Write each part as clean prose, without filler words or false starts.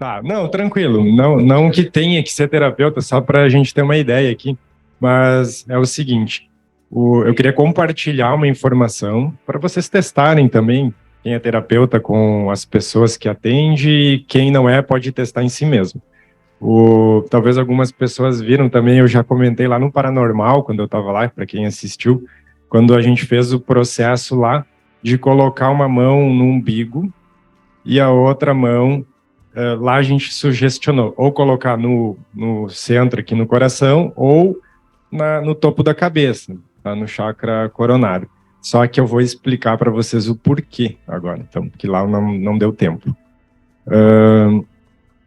Tá, não, tranquilo. Não, não que tenha que ser terapeuta, só para a gente ter uma ideia aqui. Mas é o seguinte: eu queria compartilhar uma informação para vocês testarem também quem é terapeuta com as pessoas que atende e quem não é pode testar em si mesmo. Talvez algumas pessoas viram também, eu já comentei lá no Paranormal, quando eu estava lá, para quem assistiu, quando a gente fez o processo lá de colocar uma mão no umbigo e a outra mão, lá a gente sugestionou, ou colocar no centro aqui no coração, ou no topo da cabeça, tá? No chakra coronário. Só que eu vou explicar para vocês o porquê agora, então, que lá não deu tempo.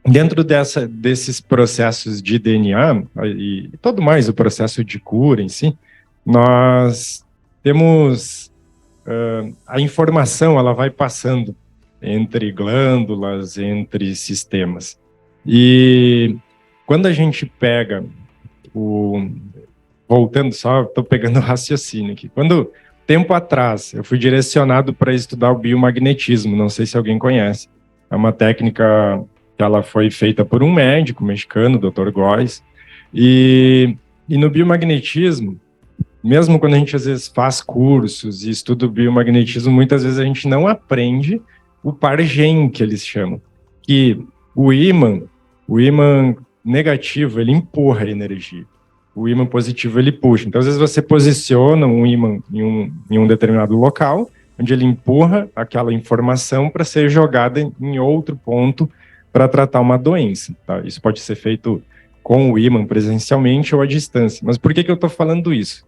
Dentro desses processos de DNA e todo mais o processo de cura em si, nós temos a informação, ela vai passando entre glândulas, entre sistemas. E quando a gente pega voltando só, estou pegando o raciocínio aqui. Tempo atrás, eu fui direcionado para estudar o biomagnetismo, não sei se alguém conhece. É uma técnica que ela foi feita por um médico mexicano, Dr. Góes, e no biomagnetismo, mesmo quando a gente às vezes faz cursos e estuda o biomagnetismo, muitas vezes a gente não aprende o par gen, que eles chamam, que o ímã negativo, ele empurra a energia. O ímã positivo, ele puxa. Então, às vezes você posiciona um ímã em um determinado local, onde ele empurra aquela informação para ser jogada em outro ponto para tratar uma doença. Tá? Isso pode ser feito com o ímã presencialmente ou à distância. Mas por que eu estou falando isso?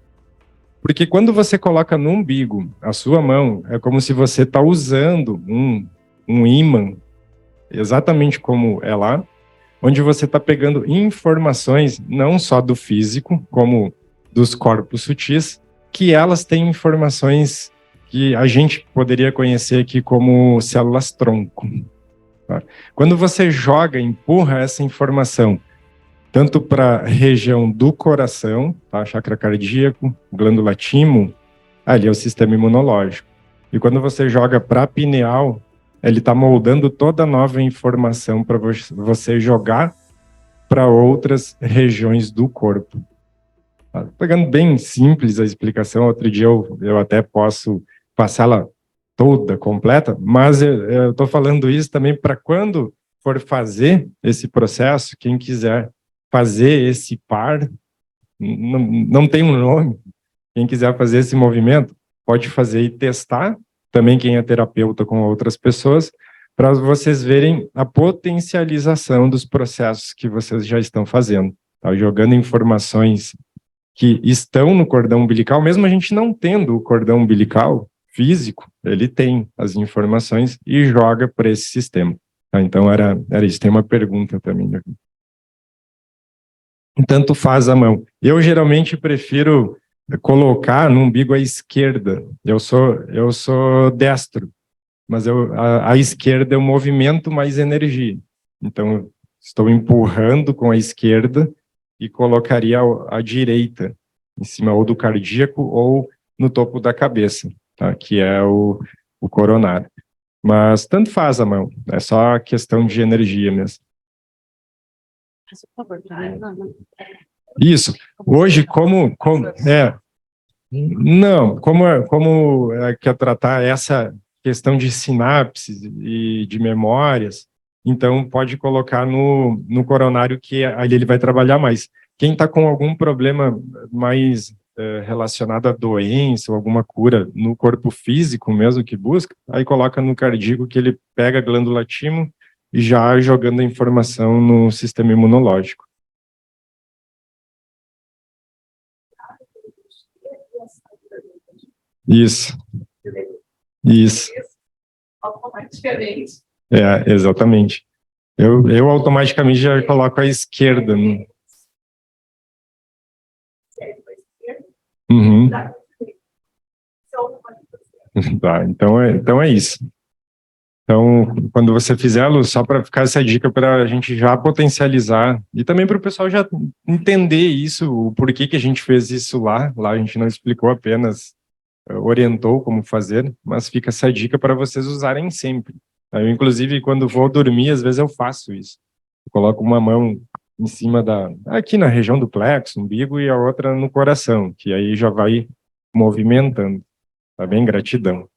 Porque quando você coloca no umbigo a sua mão, é como se você está usando um ímã, exatamente como é lá, onde você está pegando informações não só do físico, como dos corpos sutis, que elas têm informações que a gente poderia conhecer aqui como células-tronco. Tá? Quando você joga, empurra essa informação tanto para a região do coração, tá? Chakra cardíaco, glândula timo, ali é o sistema imunológico. E quando você joga para a pineal, ele está moldando toda a nova informação para você jogar para outras regiões do corpo. Tá? Pegando bem simples a explicação, outro dia eu até posso passá-la toda, completa, mas eu estou falando isso também para quando for fazer esse processo, quem quiser fazer esse par, não tem um nome, quem quiser fazer esse movimento, pode fazer e testar, também quem é terapeuta com outras pessoas, para vocês verem a potencialização dos processos que vocês já estão fazendo, tá? Jogando informações que estão no cordão umbilical, mesmo a gente não tendo o cordão umbilical físico, ele tem as informações e joga para esse sistema. Tá? Então era isso, tem uma pergunta também aqui. Tanto faz a mão. Eu geralmente prefiro colocar no umbigo à esquerda. Eu sou destro, mas a esquerda eu movimento mais energia. Então, estou empurrando com a esquerda e colocaria a direita em cima ou do cardíaco ou no topo da cabeça, tá? Que é o coronário. Mas tanto faz a mão, é só questão de energia mesmo. Isso. Hoje, como quer tratar essa questão de sinapses e de memórias, então pode colocar no coronário, que ali ele vai trabalhar mais. Quem está com algum problema mais relacionado à doença ou alguma cura no corpo físico mesmo que busca, aí coloca no cardíaco, que ele pega a glândula timo e já jogando a informação no sistema imunológico. Isso. Automaticamente. Exatamente. Eu automaticamente já coloco a esquerda. Uhum. Tá, então é isso. Então, quando você fizer, Lu, só para ficar essa dica para a gente já potencializar e também para o pessoal já entender isso, o porquê que a gente fez isso lá. Lá a gente não explicou, apenas orientou como fazer, mas fica essa dica para vocês usarem sempre. Eu, inclusive, quando vou dormir, às vezes eu faço isso. Eu coloco uma mão em cima aqui na região do plexo, umbigo, e a outra no coração, que aí já vai movimentando. Tá bem? Gratidão.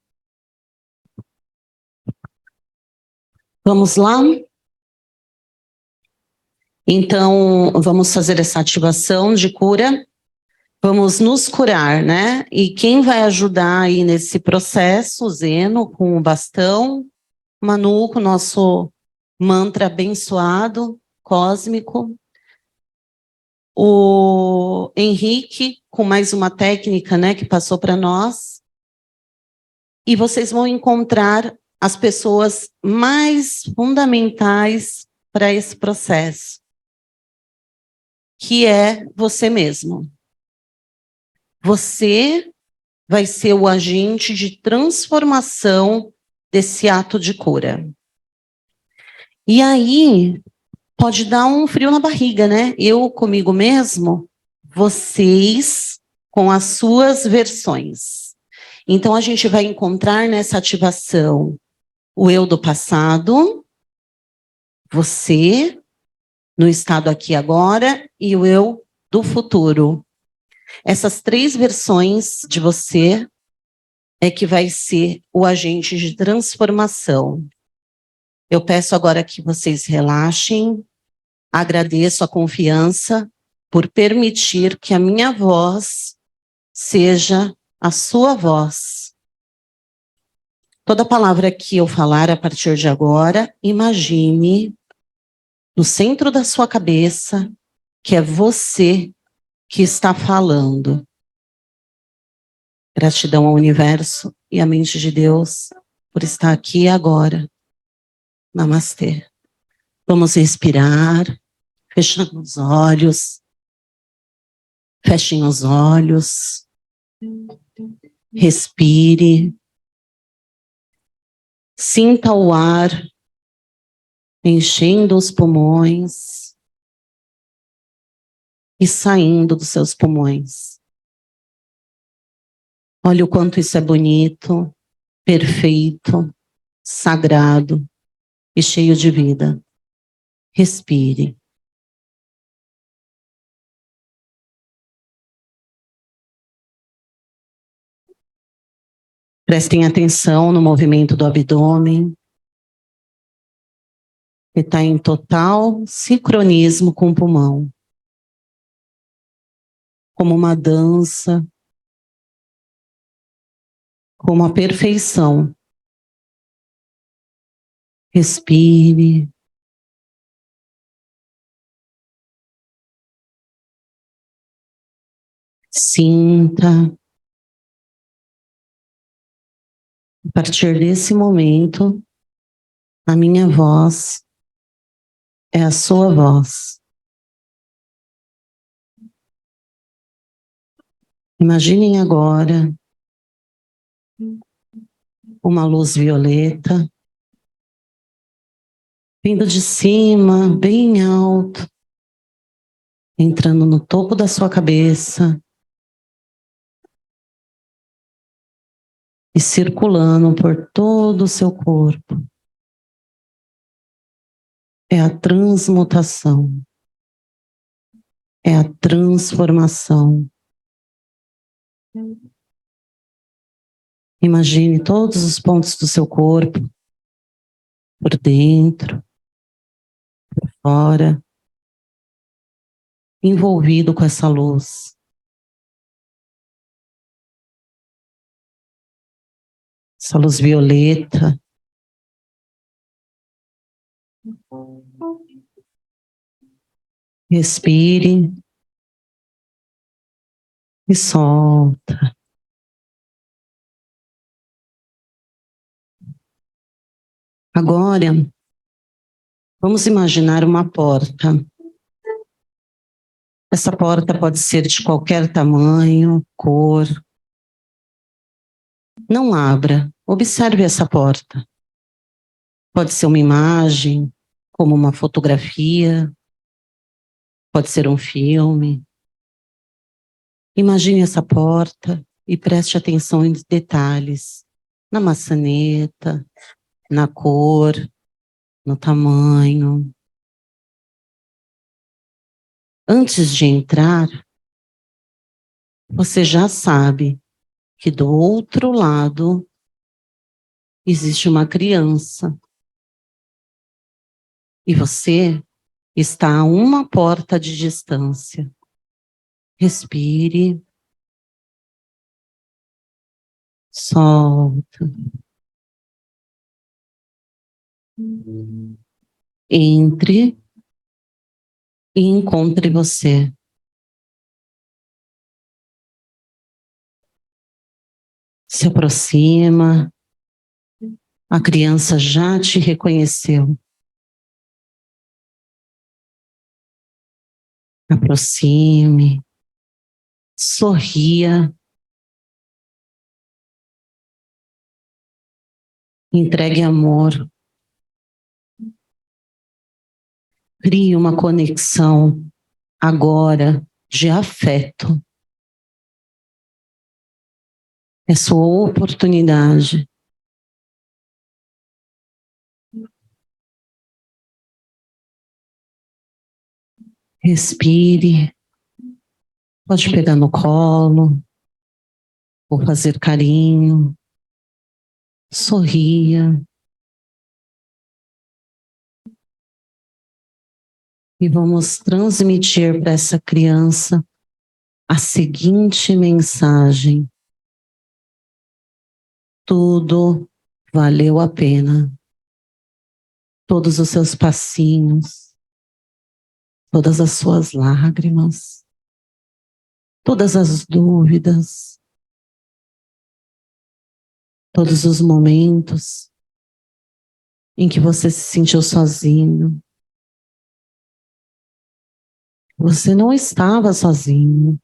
Vamos lá? Então, vamos fazer essa ativação de cura. Vamos nos curar, né? E quem vai ajudar aí nesse processo, o Zeno, com o bastão, Manu, com o nosso mantra abençoado, cósmico, o Henrique, com mais uma técnica, né, que passou para nós, e vocês vão encontrar as pessoas mais fundamentais para esse processo, que é você mesmo. Você vai ser o agente de transformação desse ato de cura. E aí, pode dar um frio na barriga, né? Eu comigo mesmo, vocês com as suas versões. Então, a gente vai encontrar nessa ativação o eu do passado, você, no estado aqui agora, e o eu do futuro. Essas 3 versões de você é que vai ser o agente de transformação. Eu peço agora que vocês relaxem, agradeço a confiança por permitir que a minha voz seja a sua voz. Toda palavra que eu falar a partir de agora, imagine no centro da sua cabeça que é você que está falando. Gratidão ao universo e à mente de Deus por estar aqui e agora. Namastê. Vamos respirar, fechando os olhos. Fechem os olhos. Respire. Sinta o ar enchendo os pulmões e saindo dos seus pulmões. Olha o quanto isso é bonito, perfeito, sagrado e cheio de vida. Respire. Prestem atenção no movimento do abdômen, que está em total sincronismo com o pulmão. Como uma dança, como a perfeição. Respire. Sinta. A partir desse momento, a minha voz é a sua voz. Imaginem agora uma luz violeta vindo de cima, bem alto, entrando no topo da sua cabeça e circulando por todo o seu corpo. É a transmutação. É a transformação. Imagine todos os pontos do seu corpo, por dentro, por fora, envolvido com essa luz. Essa luz violeta. Respire e solta. Agora, vamos imaginar uma porta. Essa porta pode ser de qualquer tamanho, cor. Não abra, observe essa porta. Pode ser uma imagem, como uma fotografia, pode ser um filme. Imagine essa porta e preste atenção em detalhes, na maçaneta, na cor, no tamanho. Antes de entrar, você já sabe que do outro lado existe uma criança. E você está a uma porta de distância. Respire. Solta. Entre e encontre você. Se aproxima. A criança já te reconheceu. Aproxime. Sorria. Entregue amor. Crie uma conexão agora de afeto. É sua oportunidade. Respire. Pode pegar no colo, ou fazer carinho. Sorria. E vamos transmitir para essa criança a seguinte mensagem: tudo valeu a pena. Todos os seus passinhos, todas as suas lágrimas, todas as dúvidas, todos os momentos em que você se sentiu sozinho. Você não estava sozinho.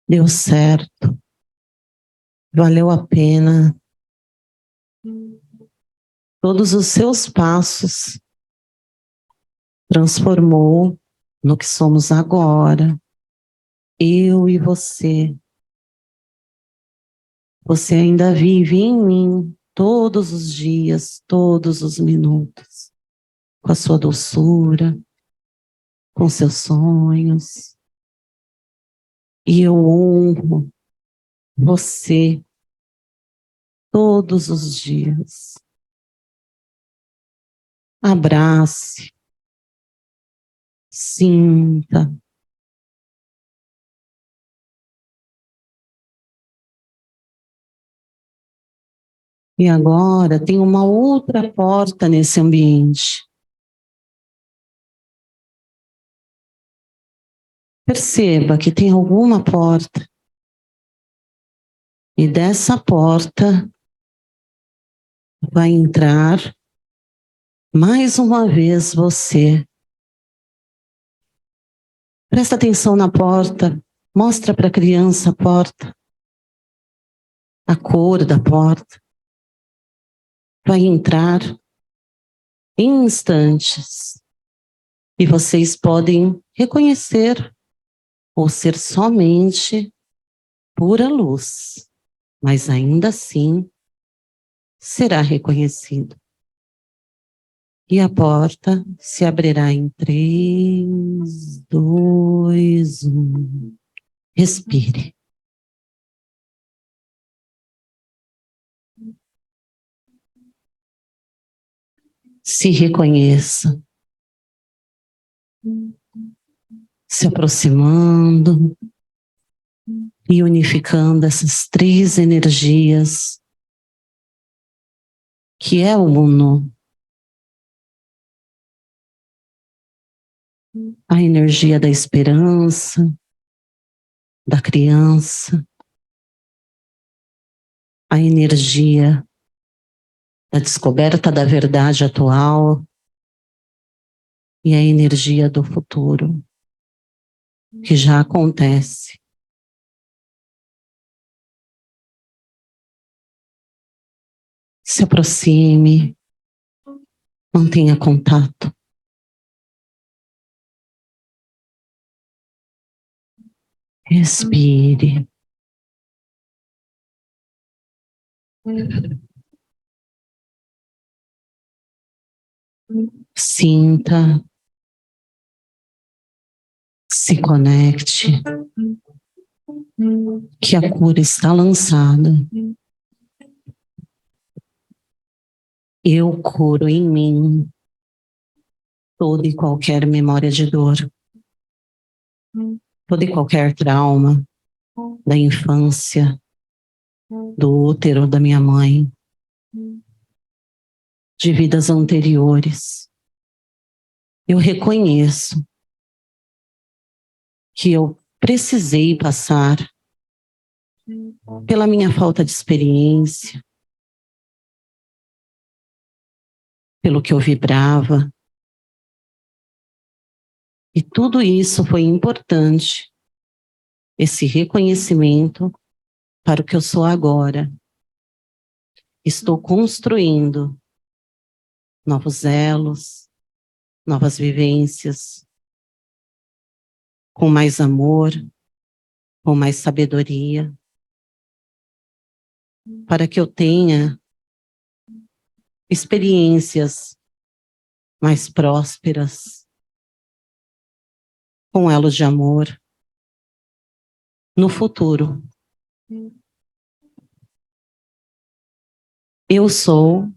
Deu certo. Valeu a pena. Todos os seus passos transformou no que somos agora. Eu e você. Você ainda vive em mim todos os dias, todos os minutos, com a sua doçura, com seus sonhos. E eu honro você todos os dias. Abrace, sinta. E agora tem uma outra porta nesse ambiente. Perceba que tem alguma porta. E dessa porta vai entrar mais uma vez você. Presta atenção na porta. Mostra para a criança a porta. A cor da porta. Vai entrar em instantes. E vocês podem reconhecer ou ser somente pura luz. Mas ainda assim será reconhecido. E a porta se abrirá em 3, 2, 1. Respire. Se reconheça. Se aproximando e unificando essas 3 energias que é o Uno. A energia da esperança, da criança, a energia da descoberta da verdade atual e a energia do futuro, que já acontece. Se aproxime, mantenha contato. Respire. Sinta, se conecte, que a cura está lançada. Eu curo em mim toda e qualquer memória de dor, todo e qualquer trauma da infância, do útero da minha mãe, de vidas anteriores. Eu reconheço que eu precisei passar pela minha falta de experiência, pelo que eu vibrava. E tudo isso foi importante, esse reconhecimento para o que eu sou agora. Estou construindo novos elos, novas vivências, com mais amor, com mais sabedoria, para que eu tenha experiências mais prósperas, com elos de amor, no futuro. Eu sou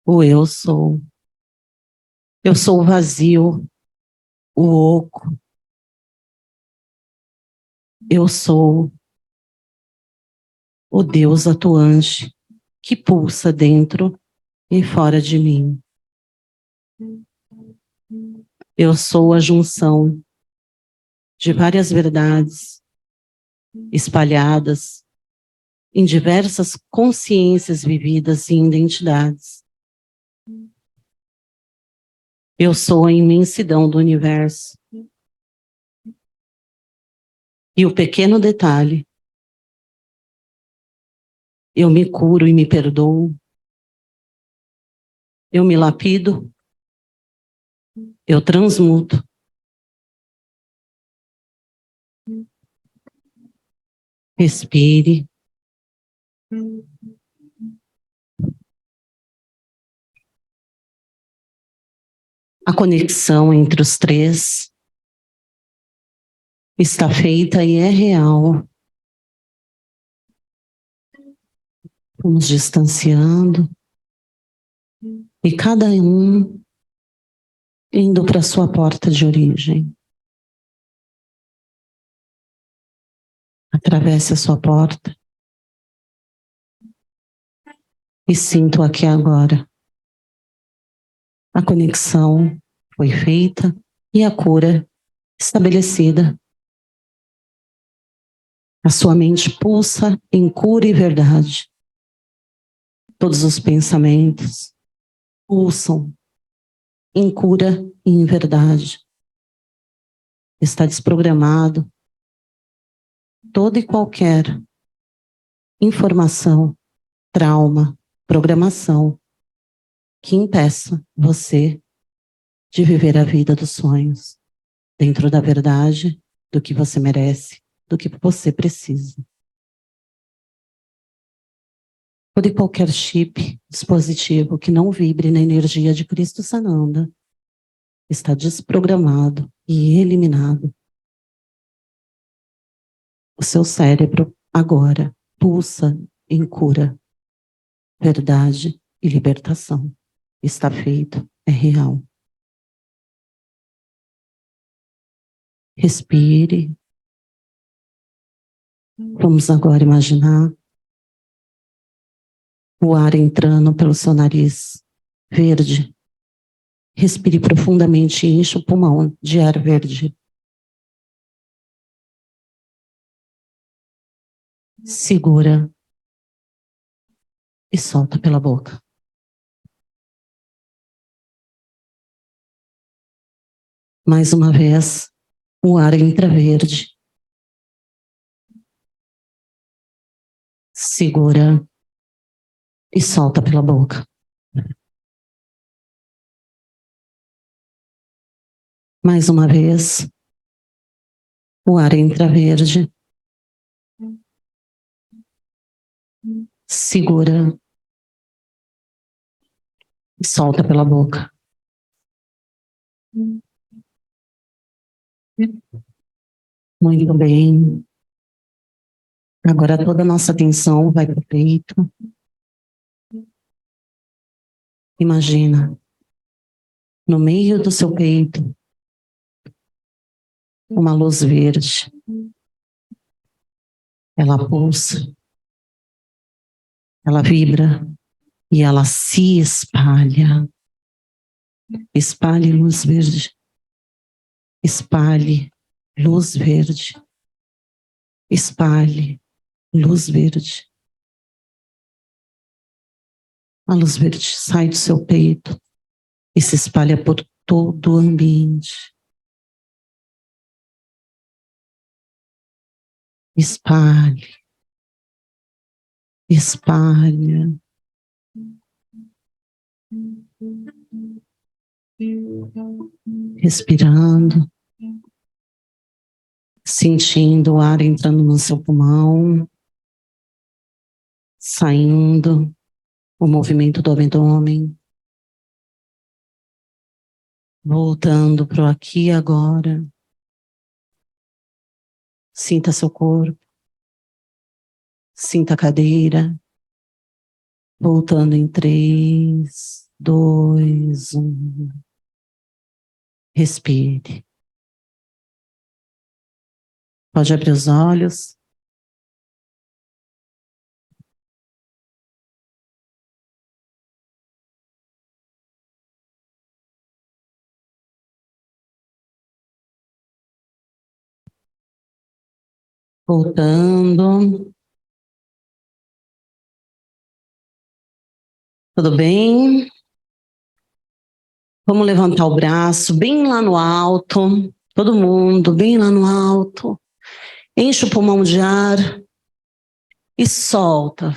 o eu sou. Eu sou o vazio, o oco. Eu sou o Deus atuante que pulsa dentro e fora de mim. Eu sou a junção de várias verdades espalhadas em diversas consciências vividas e identidades. Eu sou a imensidão do universo. E o pequeno detalhe, eu me curo e me perdoo. Eu me lapido. Eu transmuto. Respire. A conexão entre os três está feita e é real. Vamos distanciando. E cada um indo para a sua porta de origem. Atravesse a sua porta. E sinto aqui agora. A conexão foi feita e a cura estabelecida. A sua mente pulsa em cura e verdade. Todos os pensamentos pulsam em cura e em verdade. Está desprogramado toda e qualquer informação, trauma, programação que impeça você de viver a vida dos sonhos, dentro da verdade, do que você merece, do que você precisa. Todo e qualquer chip, dispositivo que não vibre na energia de Cristo Sananda está desprogramado e eliminado. O seu cérebro agora pulsa em cura, verdade e libertação. Está feito, é real. Respire. Vamos agora imaginar o ar entrando pelo seu nariz verde. Respire profundamente e enche o pulmão de ar verde. Segura e solta pela boca. Mais uma vez, o ar entra verde. Segura e solta pela boca. Mais uma vez, o ar entra verde. Segura e solta pela boca. Muito bem. Agora toda a nossa atenção vai para o peito. Imagina, no meio do seu peito, uma luz verde. Ela pulsa, ela vibra e ela se espalha. Espalhe luz verde. Espalhe luz verde. Espalhe luz verde. A luz verde sai do seu peito e se espalha por todo o ambiente. Espalhe. Espalha. Respirando. Sentindo o ar entrando no seu pulmão. Saindo. O movimento do abdômen. Voltando para o aqui e agora. Sinta seu corpo. Sinta a cadeira. Voltando em 3, 2, 1. Respire. Pode abrir os olhos. Voltando. Tudo bem? Vamos levantar o braço bem lá no alto. Todo mundo, bem lá no alto. Enche o pulmão de ar e solta.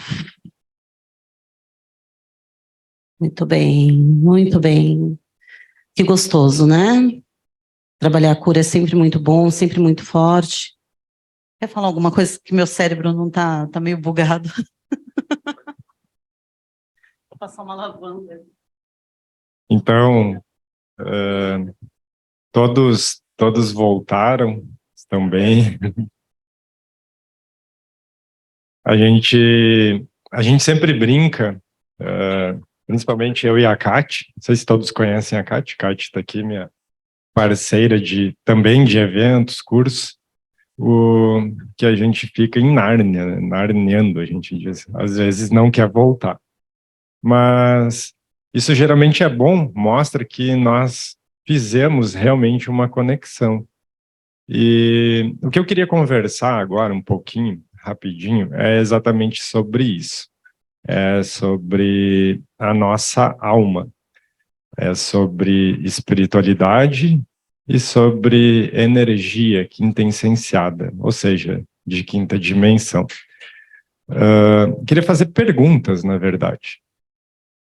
Muito bem, muito bem. Que gostoso, né? Trabalhar a cura é sempre muito bom, sempre muito forte. Quer falar alguma coisa que meu cérebro não tá meio bugado? Vou passar uma lavanda. Então, todos voltaram, estão bem. A gente sempre brinca, principalmente eu e a Kati, não sei se todos conhecem a Kati está aqui, minha parceira também de eventos, cursos, que a gente fica em Nárnia, né? Narneando, a gente diz, às vezes não quer voltar. Mas isso geralmente é bom, mostra que nós fizemos realmente uma conexão. E o que eu queria conversar agora um pouquinho, rapidinho, é exatamente sobre isso. É sobre a nossa alma. É sobre espiritualidade e sobre energia quintessenciada, ou seja, de quinta dimensão. Queria fazer perguntas, na verdade.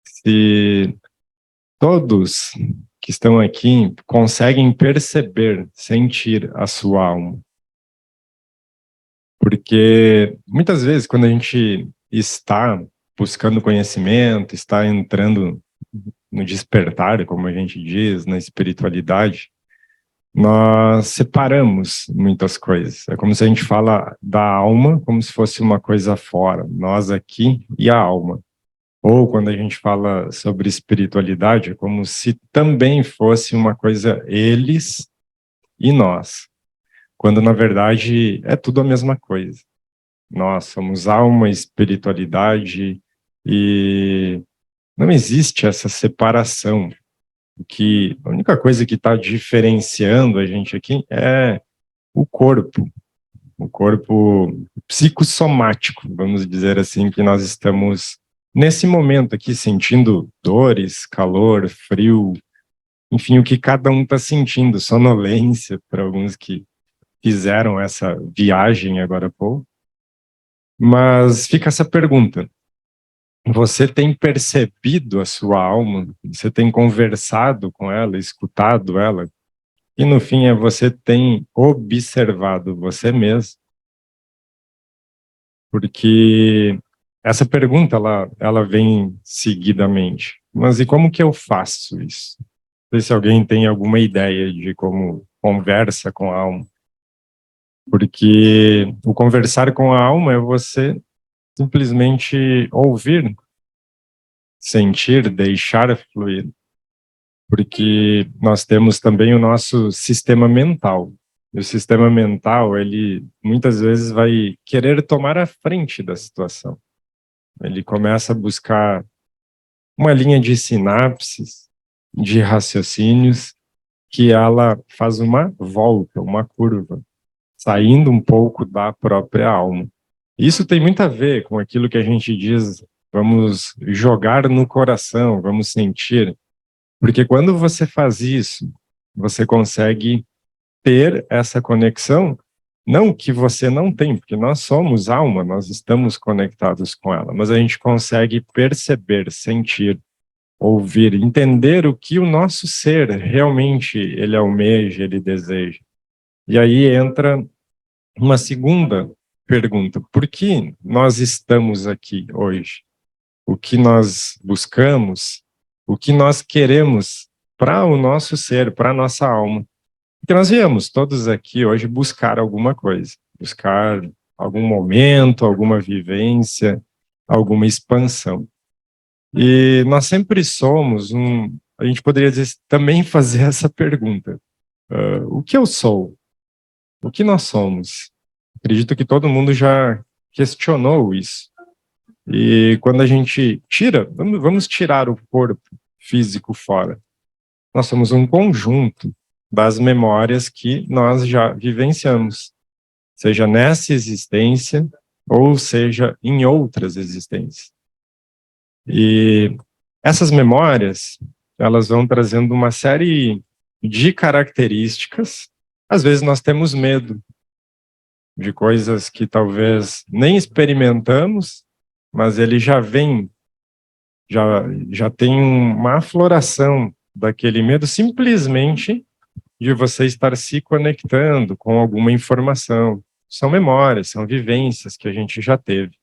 Se todos que estão aqui conseguem perceber, sentir a sua alma. Porque muitas vezes, quando a gente está buscando conhecimento, está entrando no despertar, como a gente diz, na espiritualidade, nós separamos muitas coisas. É como se a gente fala da alma como se fosse uma coisa fora, nós aqui e a alma. Ou quando a gente fala sobre espiritualidade, é como se também fosse uma coisa eles e nós, quando na verdade é tudo a mesma coisa. Nós somos alma, espiritualidade, e não existe essa separação. Que a única coisa que está diferenciando a gente aqui é o corpo psicossomático, vamos dizer assim, que nós estamos nesse momento aqui sentindo dores, calor, frio, enfim, o que cada um está sentindo, sonolência, para alguns que fizeram essa viagem agora há pouco. Mas fica essa pergunta: você tem percebido a sua alma? Você tem conversado com ela, escutado ela? E no fim você tem observado você mesmo? Porque essa pergunta, ela vem seguidamente. Mas e como que eu faço isso? Não sei se alguém tem alguma ideia de como conversa com a alma. Porque o conversar com a alma é você simplesmente ouvir, sentir, deixar fluir. Porque nós temos também o nosso sistema mental. E o sistema mental, ele muitas vezes vai querer tomar a frente da situação. Ele começa a buscar uma linha de sinapses, de raciocínios, que ela faz uma volta, uma curva, saindo um pouco da própria alma. Isso tem muito a ver com aquilo que a gente diz, vamos jogar no coração, vamos sentir. Porque quando você faz isso, você consegue ter essa conexão, não que você não tem, porque nós somos alma, nós estamos conectados com ela, mas a gente consegue perceber, sentir, ouvir, entender o que o nosso ser realmente ele almeja, ele deseja. E aí entra uma segunda pergunta: por que nós estamos aqui hoje? O que nós buscamos? O que nós queremos para o nosso ser, para a nossa alma? Porque nós viemos todos aqui hoje buscar alguma coisa, buscar algum momento, alguma vivência, alguma expansão. E nós sempre somos a gente poderia dizer, também fazer essa pergunta: o que eu sou? O que nós somos? Acredito que todo mundo já questionou isso. E quando a gente vamos tirar o corpo físico fora. Nós somos um conjunto das memórias que nós já vivenciamos, seja nessa existência ou seja em outras existências. E essas memórias, elas vão trazendo uma série de características. Às vezes nós temos medo de coisas que talvez nem experimentamos, mas ele já vem, já tem uma afloração daquele medo simplesmente de você estar se conectando com alguma informação. São memórias, são vivências que a gente já teve.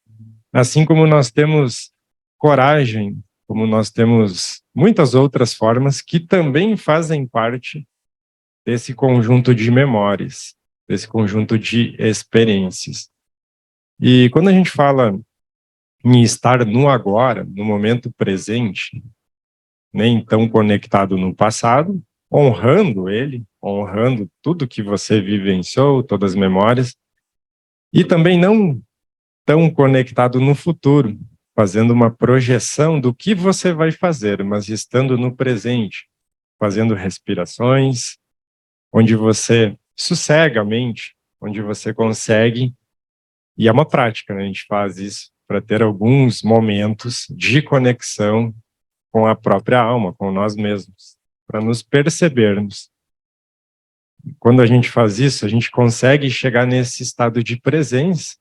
Assim como nós temos coragem, como nós temos muitas outras formas que também fazem parte desse conjunto de memórias, desse conjunto de experiências. E quando a gente fala em estar no agora, no momento presente, nem tão conectado no passado, honrando ele, honrando tudo que você vivenciou, todas as memórias, e também não tão conectado no futuro, fazendo uma projeção do que você vai fazer, mas estando no presente, fazendo respirações, onde você sossega a mente, onde você consegue, e é uma prática, né? A gente faz isso para ter alguns momentos de conexão com a própria alma, com nós mesmos, para nos percebermos. Quando a gente faz isso, a gente consegue chegar nesse estado de presença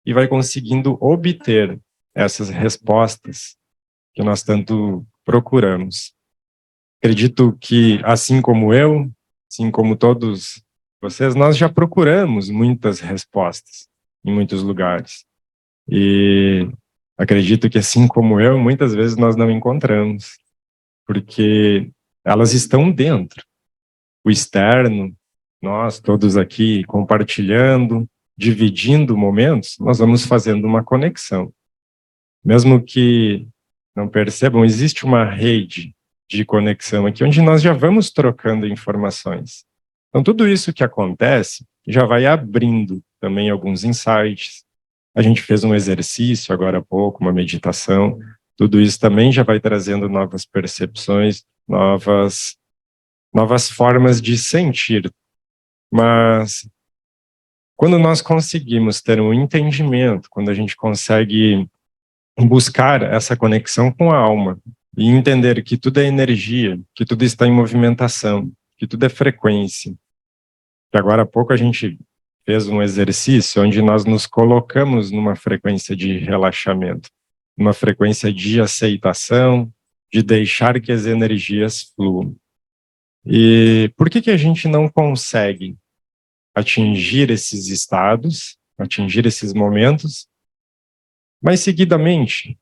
e vai conseguindo obter essas respostas que nós tanto procuramos. Acredito que, assim como eu, assim como todos vocês, nós já procuramos muitas respostas em muitos lugares. E acredito que, assim como eu, muitas vezes nós não encontramos, porque elas estão dentro. O externo, nós todos aqui compartilhando, dividindo momentos, nós vamos fazendo uma conexão. Mesmo que não percebam, existe uma rede de conexão aqui, onde nós já vamos trocando informações. Então, tudo isso que acontece já vai abrindo também alguns insights. A gente fez um exercício agora há pouco, uma meditação. Tudo isso também já vai trazendo novas percepções, novas formas de sentir. Mas quando nós conseguimos ter um entendimento, quando a gente consegue buscar essa conexão com a alma e entender que tudo é energia, que tudo está em movimentação, que tudo é frequência. E agora há pouco a gente fez um exercício onde nós nos colocamos numa frequência de relaxamento, numa frequência de aceitação, de deixar que as energias fluam. E por que a gente não consegue atingir esses estados, atingir esses momentos? mais seguidamente,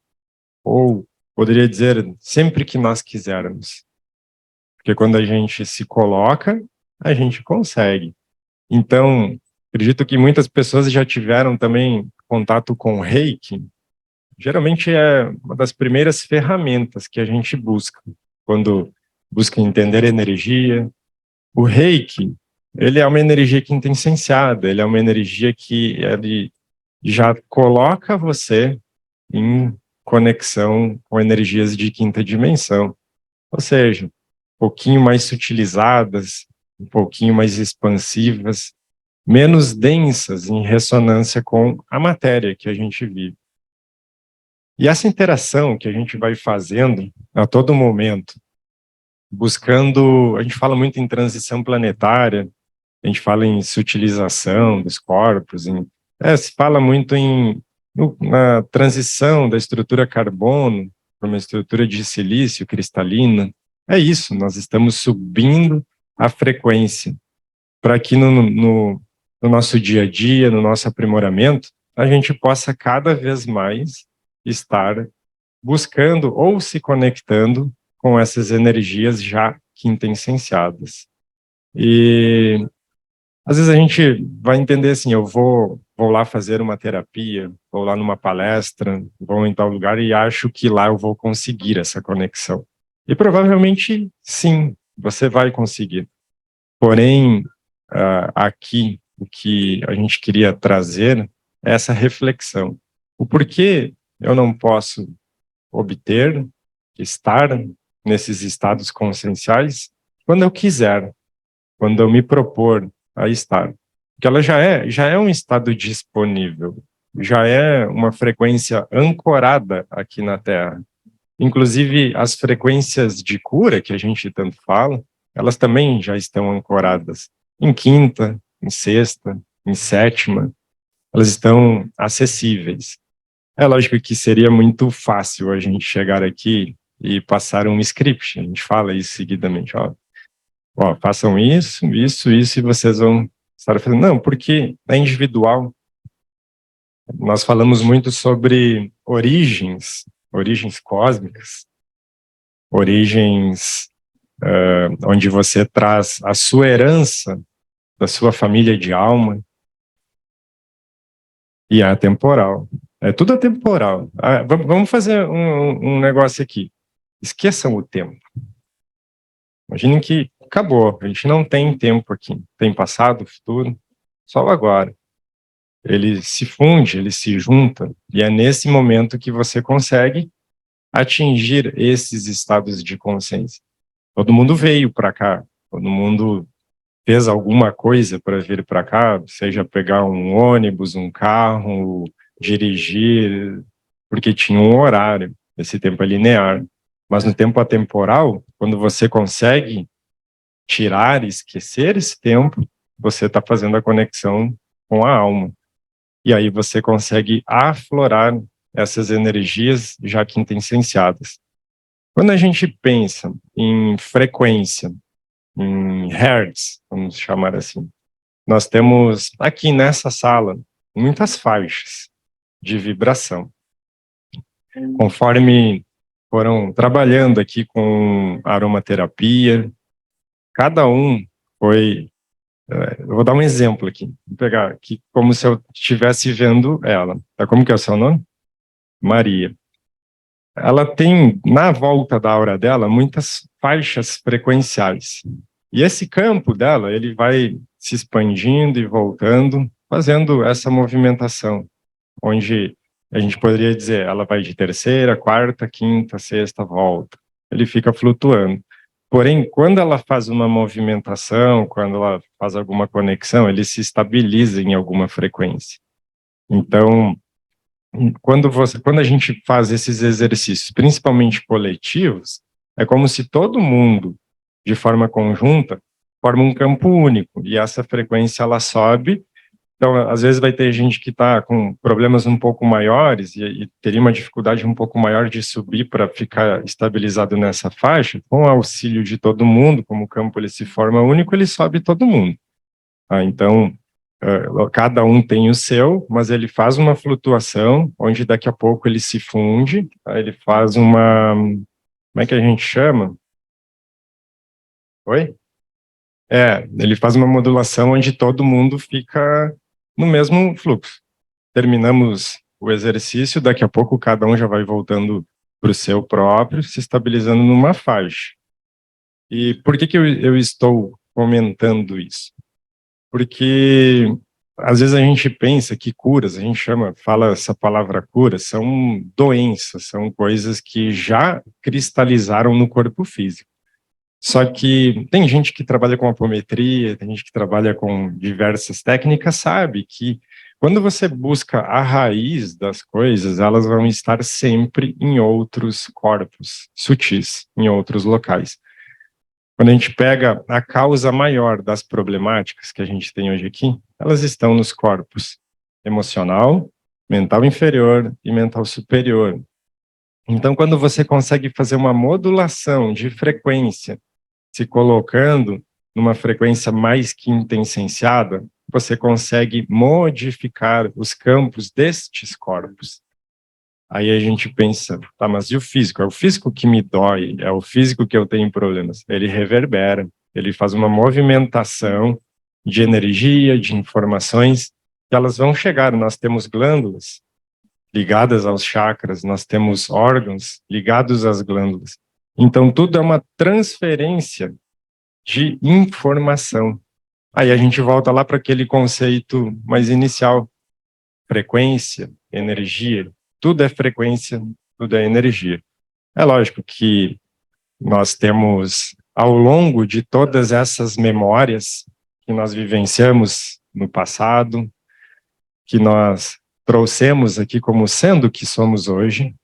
ou poderia dizer sempre que nós quisermos. Porque quando a gente se coloca, a gente consegue. Então, acredito que muitas pessoas já tiveram também contato com o Reiki. Geralmente é uma das primeiras ferramentas que a gente busca quando busca entender energia. O Reiki, ele é uma energia quintessenciada, ele é uma energia que ele já coloca você em conexão com energias de quinta dimensão. Ou seja, um pouquinho mais sutilizadas, um pouquinho mais expansivas, menos densas em ressonância com a matéria que a gente vive. E essa interação que a gente vai fazendo a todo momento, buscando, a gente fala muito em transição planetária, a gente fala em sutilização dos corpos, se fala muito na transição da estrutura carbono para uma estrutura de silício cristalina. É isso, nós estamos subindo a frequência para que no nosso dia a dia, no nosso aprimoramento, a gente possa cada vez mais estar buscando ou se conectando com essas energias já quintessenciadas. E às vezes a gente vai entender assim, eu vou lá fazer uma terapia, vou lá numa palestra, vou em tal lugar e acho que lá eu vou conseguir essa conexão. E provavelmente sim, você vai conseguir. Porém, aqui o que a gente queria trazer é essa reflexão. O porquê eu não posso obter, estar nesses estados conscienciais quando eu quiser, quando eu me propor a estar. Porque ela já é um estado disponível, já é uma frequência ancorada aqui na Terra. Inclusive, as frequências de cura, que a gente tanto fala, elas também já estão ancoradas em quinta, em sexta, em sétima, elas estão acessíveis. É lógico que seria muito fácil a gente chegar aqui e passar um script, a gente fala isso seguidamente, façam isso, e vocês vão estar fazendo. Não, porque é individual. Nós falamos muito sobre origens cósmicas, origens onde você traz a sua herança da sua família de alma, e é atemporal. É tudo atemporal. Vamos fazer um negócio aqui. Esqueçam o tempo. Imaginem que acabou. A gente não tem tempo aqui. Tem passado, futuro, só o agora. Ele se funde, ele se junta, e é nesse momento que você consegue atingir esses estados de consciência. Todo mundo veio para cá, todo mundo fez alguma coisa para vir para cá, seja pegar um ônibus, um carro, dirigir, porque tinha um horário, esse tempo é linear. Mas no tempo atemporal, quando você consegue tirar e esquecer esse tempo, você está fazendo a conexão com a alma. E aí você consegue aflorar essas energias já quintessenciadas. Quando a gente pensa em frequência, em hertz, vamos chamar assim, nós temos aqui nessa sala muitas faixas de vibração. Conforme foram trabalhando aqui com aromaterapia, cada um foi... Eu vou dar um exemplo aqui. Vou pegar aqui como se eu estivesse vendo ela. Como que é o seu nome? Maria. Ela tem, na volta da aura dela, muitas faixas frequenciais. E esse campo dela, ele vai se expandindo e voltando, fazendo essa movimentação, onde a gente poderia dizer, ela vai de terceira, quarta, quinta, sexta, volta. Ele fica flutuando. Porém, quando ela faz uma movimentação, quando ela faz alguma conexão, ele se estabiliza em alguma frequência. Então, quando a gente faz esses exercícios, principalmente coletivos, é como se todo mundo, de forma conjunta, forma um campo único, e essa frequência ela sobe. Então, às vezes vai ter gente que está com problemas um pouco maiores e teria uma dificuldade um pouco maior de subir para ficar estabilizado nessa faixa. Com o auxílio de todo mundo, como o campo ele se forma único, ele sobe todo mundo. Então, Cada um tem o seu, mas ele faz uma flutuação, onde daqui a pouco ele se funde, aí ele faz uma... Como é que a gente chama? Oi? Ele faz uma modulação onde todo mundo fica no mesmo fluxo. Terminamos o exercício, daqui a pouco cada um já vai voltando para o seu próprio, se estabilizando numa faixa. E por que eu estou comentando isso? Porque às vezes a gente pensa que curas, a gente fala essa palavra cura, são doenças, são coisas que já cristalizaram no corpo físico. Só que tem gente que trabalha com apometria, tem gente que trabalha com diversas técnicas, sabe que quando você busca a raiz das coisas, elas vão estar sempre em outros corpos sutis, em outros locais. Quando a gente pega a causa maior das problemáticas que a gente tem hoje aqui, elas estão nos corpos emocional, mental inferior e mental superior. Então, quando você consegue fazer uma modulação de frequência, se colocando numa frequência mais quintessenciada, você consegue modificar os campos destes corpos. Aí a gente pensa, tá, mas e o físico? É o físico que me dói, é o físico que eu tenho problemas. Ele reverbera, ele faz uma movimentação de energia, de informações, que elas vão chegar. Nós temos glândulas ligadas aos chakras, nós temos órgãos ligados às glândulas. Então, tudo é uma transferência de informação. Aí a gente volta lá para aquele conceito mais inicial, frequência, energia, tudo é frequência, tudo é energia. É lógico que nós temos, ao longo de todas essas memórias que nós vivenciamos no passado, que nós trouxemos aqui como sendo o que somos hoje,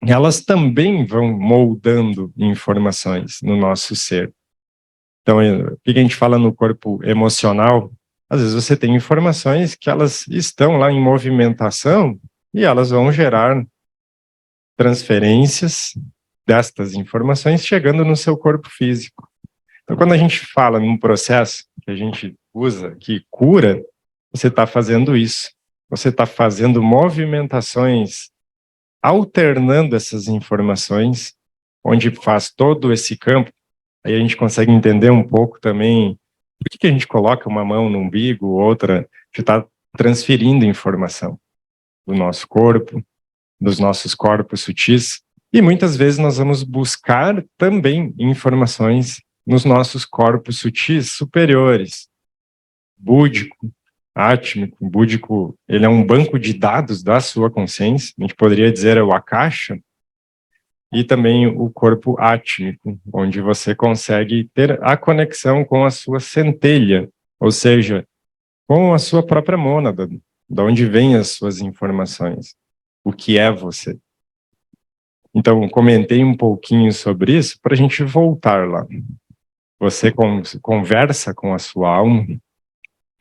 elas também vão moldando informações no nosso ser. Então, o que a gente fala no corpo emocional? Às vezes você tem informações que elas estão lá em movimentação e elas vão gerar transferências destas informações chegando no seu corpo físico. Então, quando a gente fala num processo que a gente usa, que cura, você está fazendo isso. Você está fazendo movimentações, alternando essas informações, onde faz todo esse campo. Aí a gente consegue entender um pouco também por que a gente coloca uma mão no umbigo, outra, que está transferindo informação do nosso corpo, dos nossos corpos sutis, e muitas vezes nós vamos buscar também informações nos nossos corpos sutis superiores. Búdico, átmico, búdico, ele é um banco de dados da sua consciência, a gente poderia dizer é o akasha, e também o corpo átmico, onde você consegue ter a conexão com a sua centelha, ou seja, com a sua própria mônada, de onde vêm as suas informações, o que é você. Então, comentei um pouquinho sobre isso para a gente voltar lá. Você conversa com a sua alma,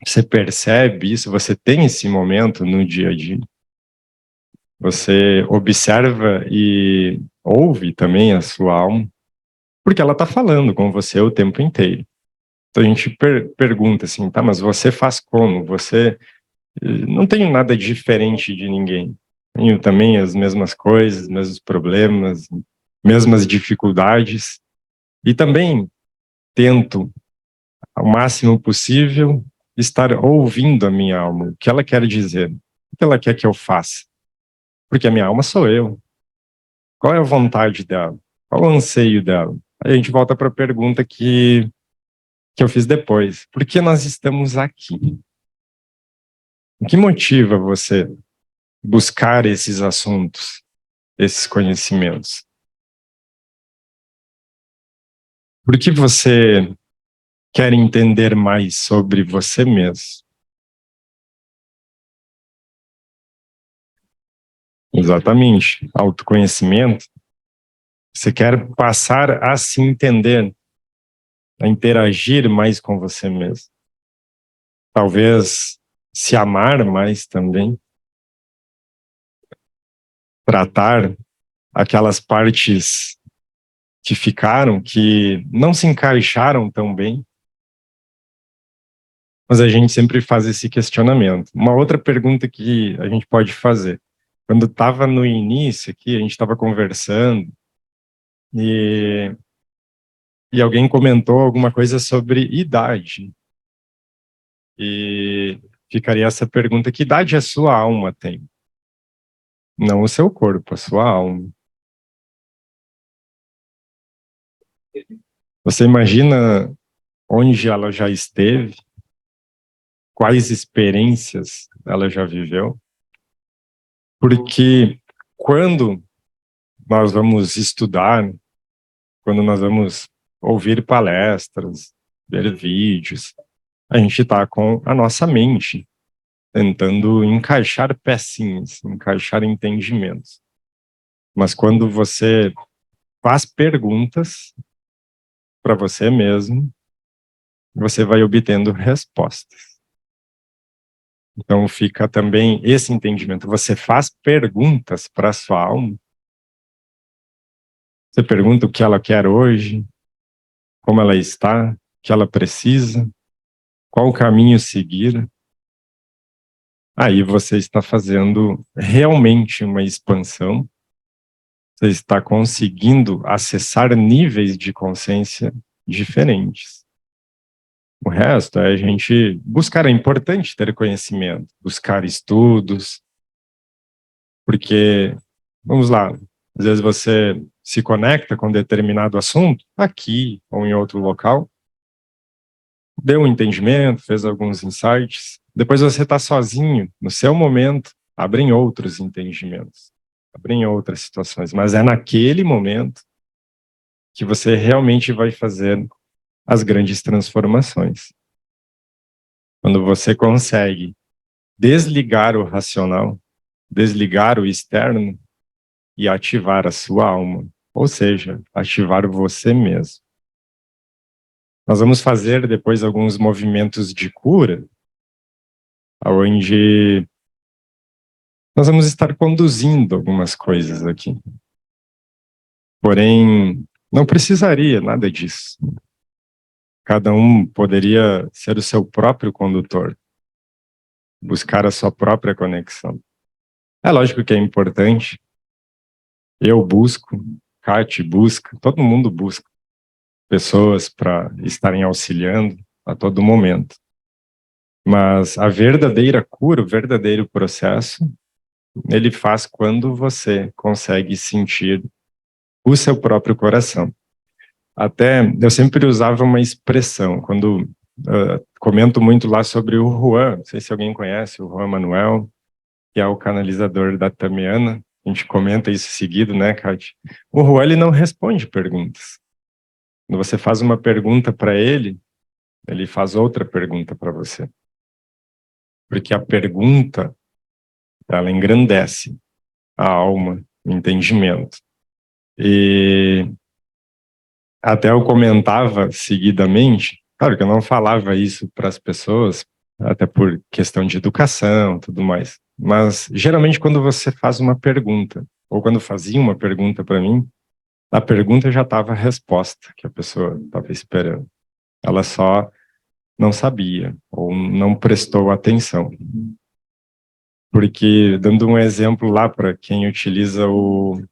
você percebe isso, você tem esse momento no dia a dia. Você observa e ouve também a sua alma, porque ela está falando com você o tempo inteiro. Então a gente pergunta assim, tá, mas você faz como? Você não tem nada diferente de ninguém. Tenho também as mesmas coisas, mesmos problemas, mesmas dificuldades. E também tento, ao máximo possível, estar ouvindo a minha alma, o que ela quer dizer, o que ela quer que eu faça. Porque a minha alma sou eu. Qual é a vontade dela? Qual é o anseio dela? Aí a gente volta para a pergunta que eu fiz depois. Por que nós estamos aqui? O que motiva você buscar esses assuntos, esses conhecimentos? Por que você quer entender mais sobre você mesmo? Exatamente. Autoconhecimento. Você quer passar a se entender, a interagir mais com você mesmo. Talvez se amar mais também. Tratar aquelas partes que ficaram, que não se encaixaram tão bem. Mas a gente sempre faz esse questionamento. Uma outra pergunta que a gente pode fazer. Quando estava no início aqui, a gente estava conversando e alguém comentou alguma coisa sobre idade. E ficaria essa pergunta: que idade a sua alma tem? Não o seu corpo, a sua alma. Você imagina onde ela já esteve? Quais experiências ela já viveu? Porque quando nós vamos estudar, quando nós vamos ouvir palestras, ver vídeos, a gente está com a nossa mente tentando encaixar pecinhas, encaixar entendimentos. Mas quando você faz perguntas para você mesmo, você vai obtendo respostas. Então fica também esse entendimento. Você faz perguntas para a sua alma. Você pergunta o que ela quer hoje, como ela está, o que ela precisa, qual o caminho seguir. Aí você está fazendo realmente uma expansão. Você está conseguindo acessar níveis de consciência diferentes. O resto é a gente buscar, é importante ter conhecimento, buscar estudos, porque, vamos lá, às vezes você se conecta com determinado assunto, aqui ou em outro local, deu um entendimento, fez alguns insights, depois você está sozinho, no seu momento, abrem outros entendimentos, abrem outras situações, mas é naquele momento que você realmente vai fazer as grandes transformações. Quando você consegue desligar o racional, desligar o externo e ativar a sua alma, ou seja, ativar você mesmo. Nós vamos fazer depois alguns movimentos de cura, onde nós vamos estar conduzindo algumas coisas aqui. Porém, não precisaria nada disso. Cada um poderia ser o seu próprio condutor, buscar a sua própria conexão. É lógico que é importante. Eu busco, Kate busca, todo mundo busca pessoas para estarem auxiliando a todo momento. Mas a verdadeira cura, o verdadeiro processo, ele faz quando você consegue sentir o seu próprio coração. Até, eu sempre usava uma expressão, quando comento muito lá sobre o Juan, não sei se alguém conhece, o Juan Manuel, que é o canalizador da Tamiana, a gente comenta isso seguido, né, Kate? O Juan, ele não responde perguntas. Quando você faz uma pergunta para ele faz outra pergunta para você. Porque a pergunta, ela engrandece a alma, o entendimento. E até eu comentava seguidamente, claro que eu não falava isso para as pessoas, até por questão de educação e tudo mais, mas geralmente quando você faz uma pergunta, ou quando fazia uma pergunta para mim, a pergunta já estava a resposta que a pessoa estava esperando. Ela só não sabia, ou não prestou atenção. Porque, dando um exemplo lá para quem utiliza o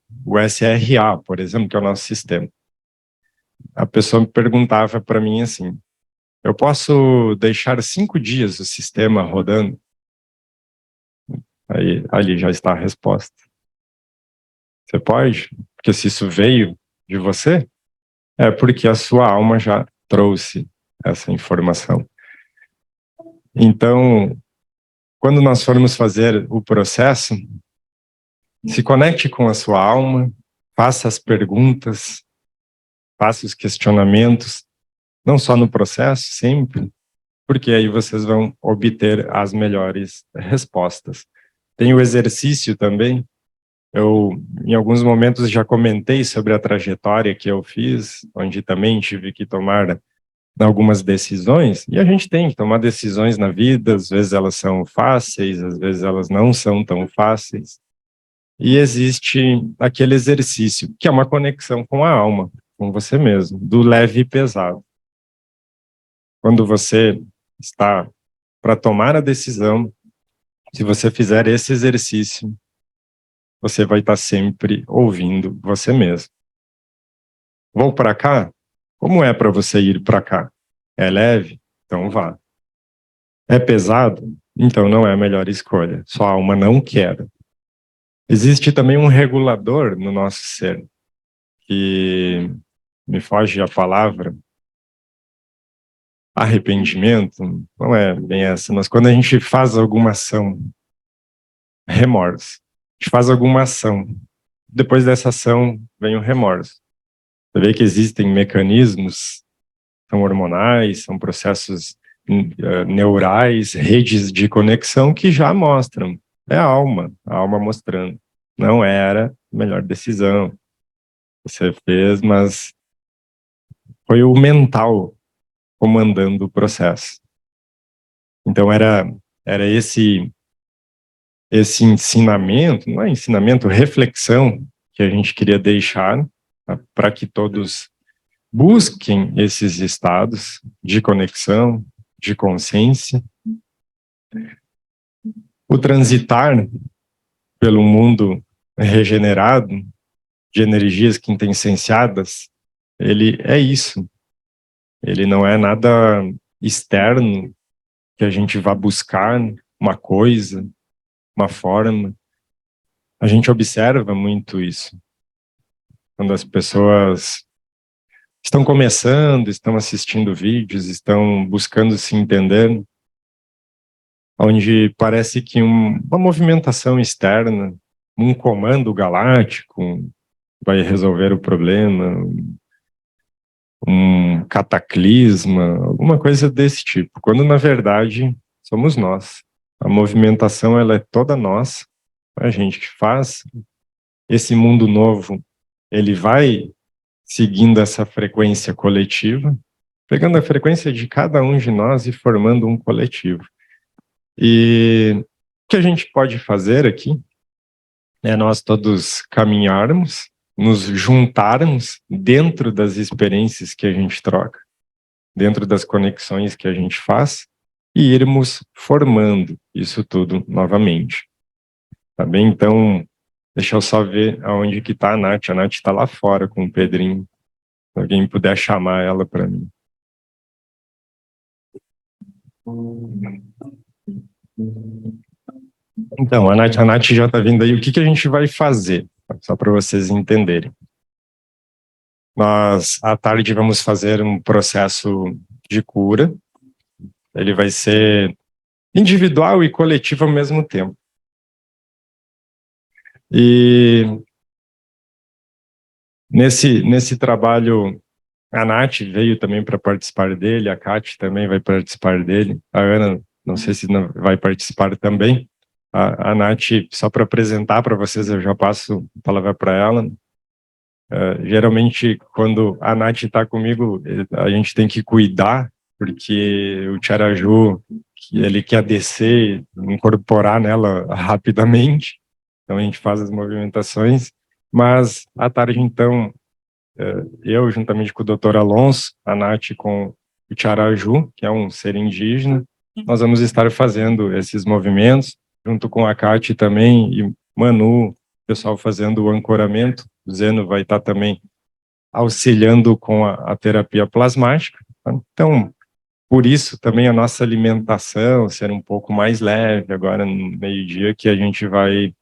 SRA, por exemplo, que é o nosso sistema, a pessoa me perguntava para mim assim: eu posso deixar 5 dias o sistema rodando? Aí, ali já está a resposta. Você pode? Porque se isso veio de você, é porque a sua alma já trouxe essa informação. Então, quando nós formos fazer o processo, se conecte com a sua alma, faça as perguntas, faça os questionamentos, não só no processo, sempre, porque aí vocês vão obter as melhores respostas. Tem o exercício também. Eu, em alguns momentos, já comentei sobre a trajetória que eu fiz, onde também tive que tomar algumas decisões, e a gente tem que tomar decisões na vida, às vezes elas são fáceis, às vezes elas não são tão fáceis. E existe aquele exercício, que é uma conexão com a alma, com você mesmo, do leve e pesado. Quando você está para tomar a decisão, se você fizer esse exercício, você vai estar sempre ouvindo você mesmo. Vou para cá? Como é para você ir para cá? É leve? Então vá. É pesado? Então não é a melhor escolha. Sua alma não quer. Existe também um regulador no nosso ser, que me foge a palavra, arrependimento, não é bem essa, mas quando a gente faz alguma ação, remorso, a gente faz alguma ação, depois dessa ação vem o remorso. Você vê que existem mecanismos, são hormonais, são processos neurais, redes de conexão que já mostram. É a alma mostrando. Não era a melhor decisão. Você fez, mas foi o mental comandando o processo. Então era esse ensinamento, não é ensinamento, reflexão que a gente queria deixar, tá? Para que todos busquem esses estados de conexão, de consciência. O transitar pelo mundo regenerado, de energias quintessenciadas, ele é isso. Ele não é nada externo que a gente vá buscar uma coisa, uma forma. A gente observa muito isso. Quando as pessoas estão começando, estão assistindo vídeos, estão buscando se entender, onde parece que uma movimentação externa, um comando galáctico vai resolver o problema, um cataclisma, alguma coisa desse tipo, quando na verdade somos nós. A movimentação ela é toda nossa, a gente que faz. Esse mundo novo, ele vai seguindo essa frequência coletiva, pegando a frequência de cada um de nós e formando um coletivo. E o que a gente pode fazer aqui é nós todos caminharmos, nos juntarmos dentro das experiências que a gente troca, dentro das conexões que a gente faz e irmos formando isso tudo novamente. Tá bem? Então, deixa eu só ver aonde que tá a Nath. A Nath está lá fora com o Pedrinho. Se alguém puder chamar ela para mim. Então, a Nath já está vindo aí. O que a gente vai fazer? Só para vocês entenderem. Nós, à tarde, vamos fazer um processo de cura. Ele vai ser individual e coletivo ao mesmo tempo. E nesse trabalho, a Nath veio também para participar dele, a Kate também vai participar dele, a Ana, não sei se não vai participar também. A Nath, só para apresentar para vocês, eu já passo a palavra para ela. Geralmente, quando a Nath está comigo, a gente tem que cuidar, porque o Tiaraju, ele quer descer, incorporar nela rapidamente, então a gente faz as movimentações, mas à tarde, então, eu, juntamente com o Dr. Alonso, a Nath com o Tiaraju, que é um ser indígena, nós vamos estar fazendo esses movimentos, junto com a Kate também, e Manu, o pessoal fazendo o ancoramento, o Zeno vai estar também auxiliando com a terapia plasmática. Tá? Então, por isso também a nossa alimentação ser um pouco mais leve, agora no meio-dia, que a gente vai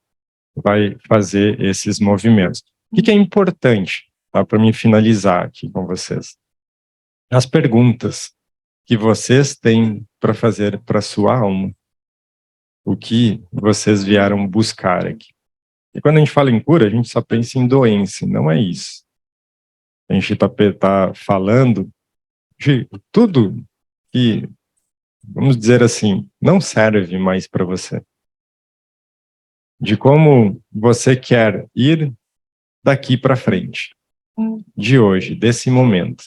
fazer esses movimentos. O que é importante, tá, para mim finalizar aqui com vocês? As perguntas que vocês têm para fazer para sua alma. O que vocês vieram buscar aqui. E quando a gente fala em cura, a gente só pensa em doença, não é isso. A gente tá falando de tudo que, vamos dizer assim, não serve mais para você. De como você quer ir daqui para frente, de hoje, desse momento,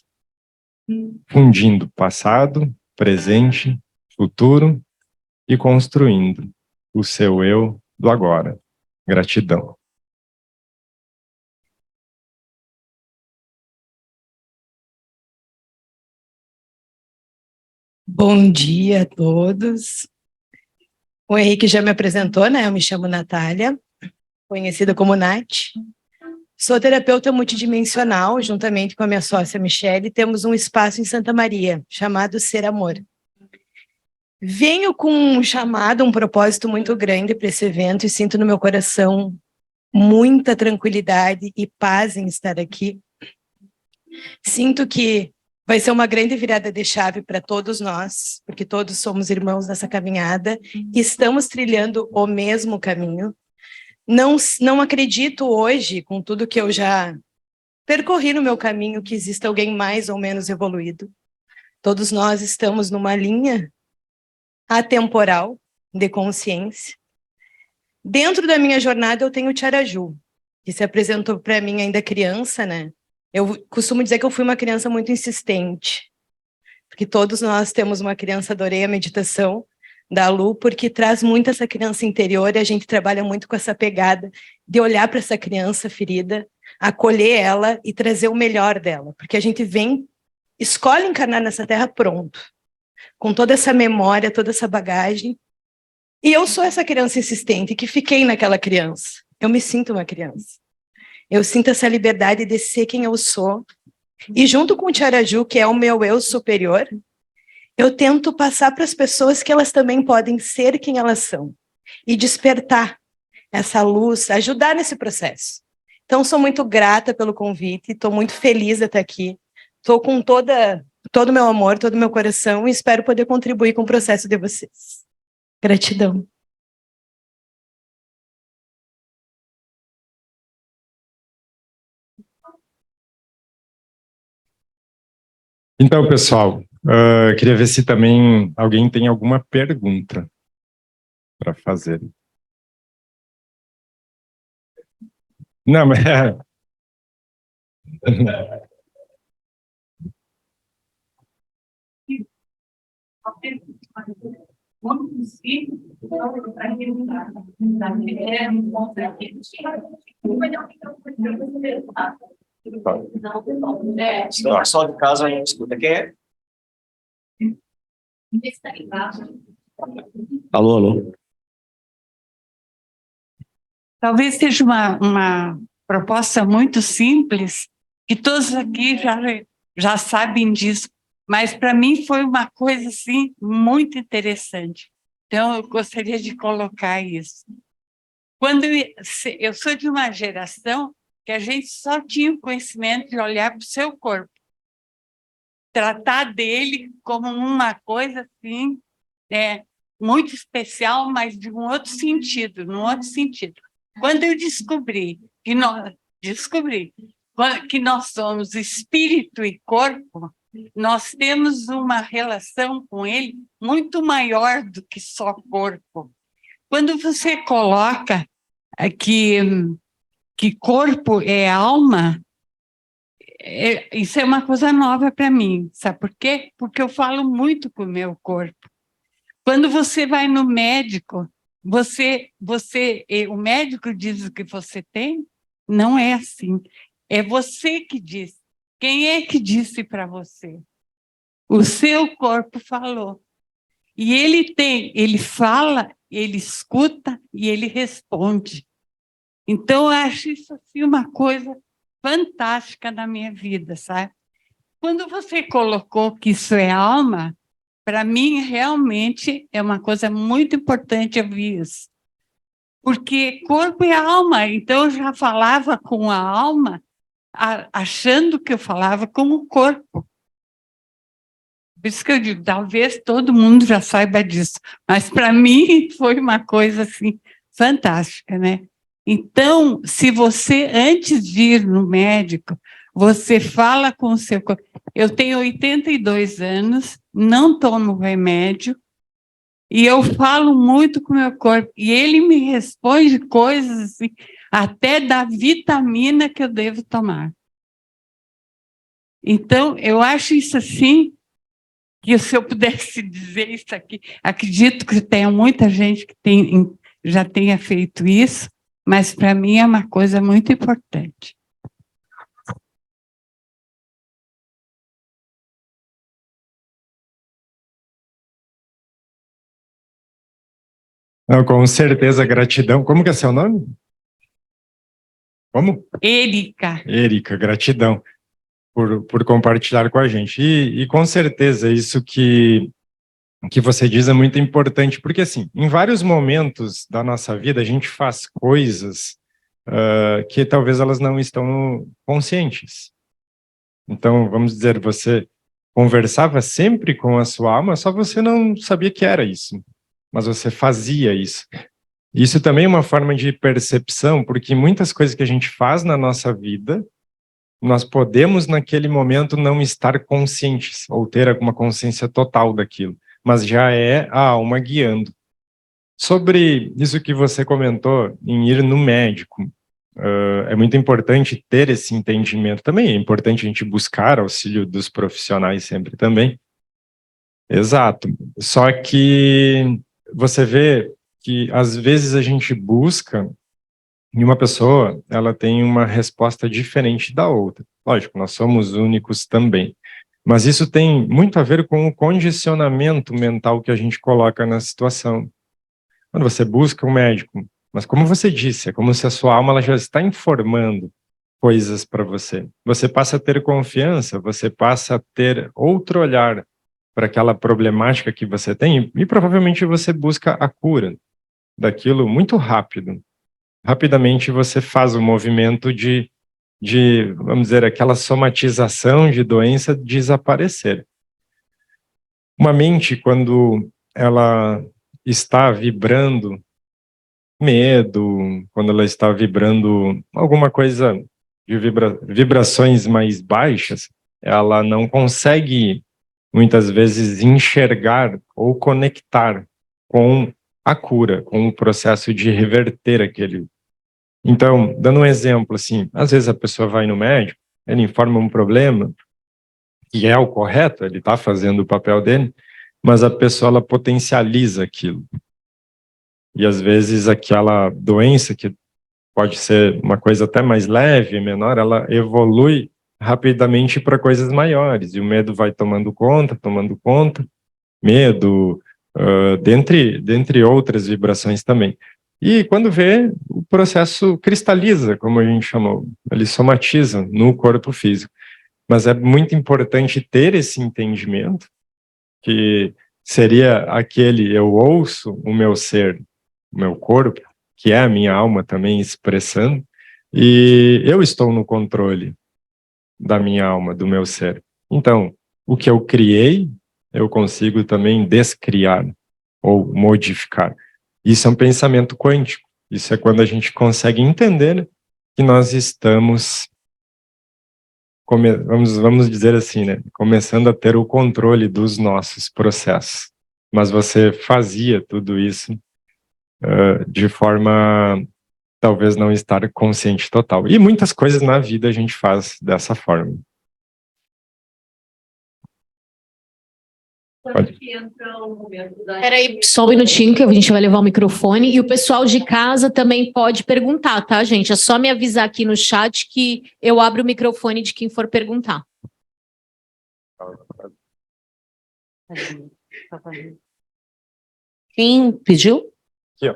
fundindo passado, presente, futuro e construindo o seu eu do agora. Gratidão. Bom dia a todos. O Henrique já me apresentou, né? Eu me chamo Natália, conhecida como Nath. Sou terapeuta multidimensional, juntamente com a minha sócia Michele, temos um espaço em Santa Maria, chamado Ser Amor. Venho com um chamado, um propósito muito grande para esse evento e sinto no meu coração muita tranquilidade e paz em estar aqui. Sinto que vai ser uma grande virada de chave para todos nós, porque todos somos irmãos nessa caminhada e estamos trilhando o mesmo caminho. Não acredito hoje, com tudo que eu já percorri no meu caminho, que exista alguém mais ou menos evoluído. Todos nós estamos numa linha atemporal de consciência. Dentro da minha jornada, eu tenho o Tiaraju, que se apresentou para mim ainda criança, né? Eu costumo dizer que eu fui uma criança muito insistente, porque todos nós temos uma criança, adorei a meditação da Lu, porque traz muito essa criança interior e a gente trabalha muito com essa pegada de olhar para essa criança ferida, acolher ela e trazer o melhor dela, porque a gente escolhe encarnar nessa terra pronto, com toda essa memória, toda essa bagagem, e eu sou essa criança insistente que fiquei naquela criança, eu me sinto uma criança. Eu sinto essa liberdade de ser quem eu sou. E junto com o Tiaraju, que é o meu eu superior, eu tento passar para as pessoas que elas também podem ser quem elas são. E despertar essa luz, ajudar nesse processo. Então, sou muito grata pelo convite, estou muito feliz de estar aqui. Estou com todo o meu amor, todo o meu coração e espero poder contribuir com o processo de vocês. Gratidão. Então, pessoal, queria ver se também alguém tem alguma pergunta para fazer. Não, mas... Só de casa a gente escuta. Quem é? Alô, alô. Talvez seja uma proposta muito simples, que todos aqui já sabem disso, mas para mim foi uma coisa assim, muito interessante. Então, eu gostaria de colocar isso. Quando eu sou de uma geração que a gente só tinha o conhecimento de olhar para o seu corpo, tratar dele como uma coisa assim, muito especial, mas de um outro sentido, num outro sentido. Quando eu descobri que nós somos espírito e corpo, nós temos uma relação com ele muito maior do que só corpo. Quando você coloca que corpo é alma, isso é uma coisa nova para mim, sabe por quê? Porque eu falo muito com o meu corpo. Quando você vai no médico, o médico diz o que você tem? Não é assim. É você que diz. Quem é que disse para você? O seu corpo falou. E ele fala, ele escuta e ele responde. Então, eu acho isso assim, uma coisa fantástica na minha vida, sabe? Quando você colocou que isso é alma, para mim, realmente, é uma coisa muito importante ouvir isso. Porque corpo é alma, então eu já falava com a alma, achando que eu falava com o corpo. Por isso que eu digo, talvez todo mundo já saiba disso, mas para mim foi uma coisa assim, fantástica, né? Então, se você, antes de ir no médico, você fala com o seu corpo. Eu tenho 82 anos, não tomo remédio, e eu falo muito com o meu corpo, e ele me responde coisas assim, até da vitamina que eu devo tomar. Então, eu acho isso assim, que se eu pudesse dizer isso aqui, acredito que tenha muita gente que já tenha feito isso, mas para mim é uma coisa muito importante. Não, com certeza, gratidão. Como que é seu nome? Como? Érica. Érica, gratidão por compartilhar com a gente. E com certeza isso que você diz é muito importante, porque assim, em vários momentos da nossa vida a gente faz coisas que talvez elas não estão conscientes. Então, vamos dizer, você conversava sempre com a sua alma, só você não sabia que era isso, mas você fazia isso. Isso também é uma forma de percepção, porque muitas coisas que a gente faz na nossa vida, nós podemos naquele momento não estar conscientes, ou ter alguma consciência total daquilo, mas já é a alma guiando. Sobre isso que você comentou, em ir no médico, é muito importante ter esse entendimento também, é importante a gente buscar auxílio dos profissionais sempre também. Exato. Só que você vê que às vezes a gente busca em uma pessoa, ela tem uma resposta diferente da outra. Lógico, nós somos únicos também. Mas isso tem muito a ver com o condicionamento mental que a gente coloca na situação. Quando você busca um médico, mas como você disse, é como se a sua alma ela já está informando coisas para você. Você passa a ter confiança, você passa a ter outro olhar para aquela problemática que você tem e provavelmente você busca a cura daquilo muito rápido. Rapidamente você faz o movimento de, vamos dizer, aquela somatização de doença desaparecer. Uma mente, quando ela está vibrando medo, quando ela está vibrando alguma coisa de vibrações mais baixas, ela não consegue, muitas vezes, enxergar ou conectar com a cura, com o processo de reverter aquele. Então, dando um exemplo, assim, às vezes a pessoa vai no médico, ele informa um problema, e é o correto, ele está fazendo o papel dele, mas a pessoa, ela potencializa aquilo. E às vezes aquela doença, que pode ser uma coisa até mais leve, menor, ela evolui rapidamente para coisas maiores, e o medo vai tomando conta, medo, dentre outras vibrações também. E quando vê, o processo cristaliza, como a gente chamou, ele somatiza no corpo físico. Mas é muito importante ter esse entendimento, que seria aquele, eu ouço o meu ser, o meu corpo, que é a minha alma também expressando, e eu estou no controle da minha alma, do meu ser. Então, o que eu criei, eu consigo também descriar ou modificar. Isso é um pensamento quântico. Isso é quando a gente consegue entender que nós estamos, vamos dizer assim, né, começando a ter o controle dos nossos processos. Mas você fazia tudo isso de forma talvez não estar consciente total. E muitas coisas na vida a gente faz dessa forma. Pode. Peraí, só um minutinho que a gente vai levar o microfone e o pessoal de casa também pode perguntar, tá, gente? É só me avisar aqui no chat que eu abro o microfone de quem for perguntar. Quem pediu? Aqui, ó.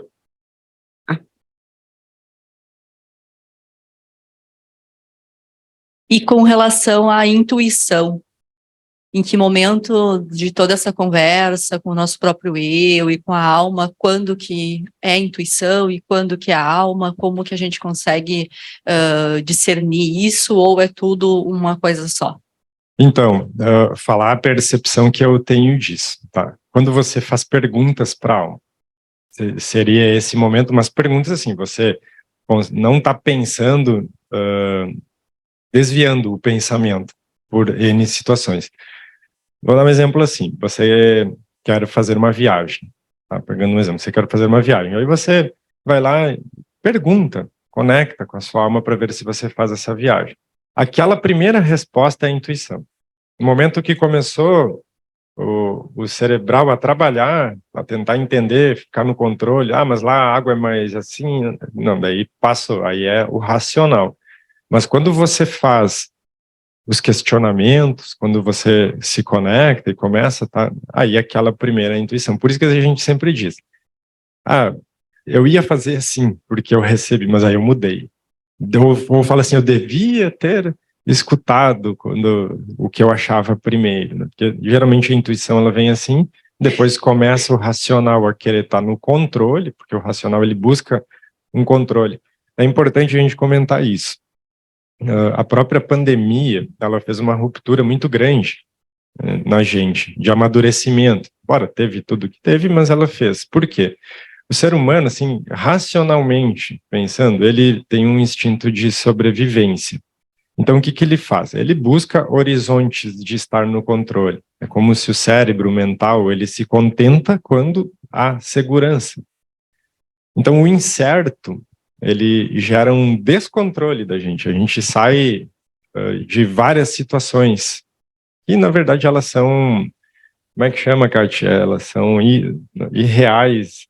E com relação à intuição, em que momento de toda essa conversa com o nosso próprio eu e com a alma, quando que é a intuição e quando que é a alma, como que a gente consegue discernir isso, ou é tudo uma coisa só? Então, falar a percepção que eu tenho disso, tá? Quando você faz perguntas para a alma, seria esse momento, mas perguntas assim, você não está pensando, desviando o pensamento por N situações. Vou dar um exemplo assim, você quer fazer uma viagem, tá? Pegando um exemplo, você quer fazer uma viagem, aí você vai lá, pergunta, conecta com a sua alma para ver se você faz essa viagem. Aquela primeira resposta é a intuição. No momento que começou o cerebral a trabalhar, a tentar entender, ficar no controle, mas lá a água é mais assim, não, daí passou, aí é o racional. Mas quando você faz os questionamentos, quando você se conecta e começa, tá? Aí aquela primeira intuição. Por isso que a gente sempre diz, eu ia fazer assim, porque eu recebi, mas aí eu mudei. Eu vou falar assim, eu devia ter escutado o que eu achava primeiro, né? Porque geralmente a intuição ela vem assim, depois começa o racional a querer estar no controle, porque o racional ele busca um controle. É importante a gente comentar isso. A própria pandemia, ela fez uma ruptura muito grande na gente, de amadurecimento. Bora, teve tudo que teve, mas ela fez. Por quê? O ser humano, assim, racionalmente pensando, ele tem um instinto de sobrevivência. Então, o que ele faz? Ele busca horizontes de estar no controle. É como se o cérebro mental, ele se contenta quando há segurança. Então, o incerto, ele gera um descontrole da gente. A gente sai de várias situações. E, na verdade, elas são... Como é que chama, Kátia? Elas são irreais.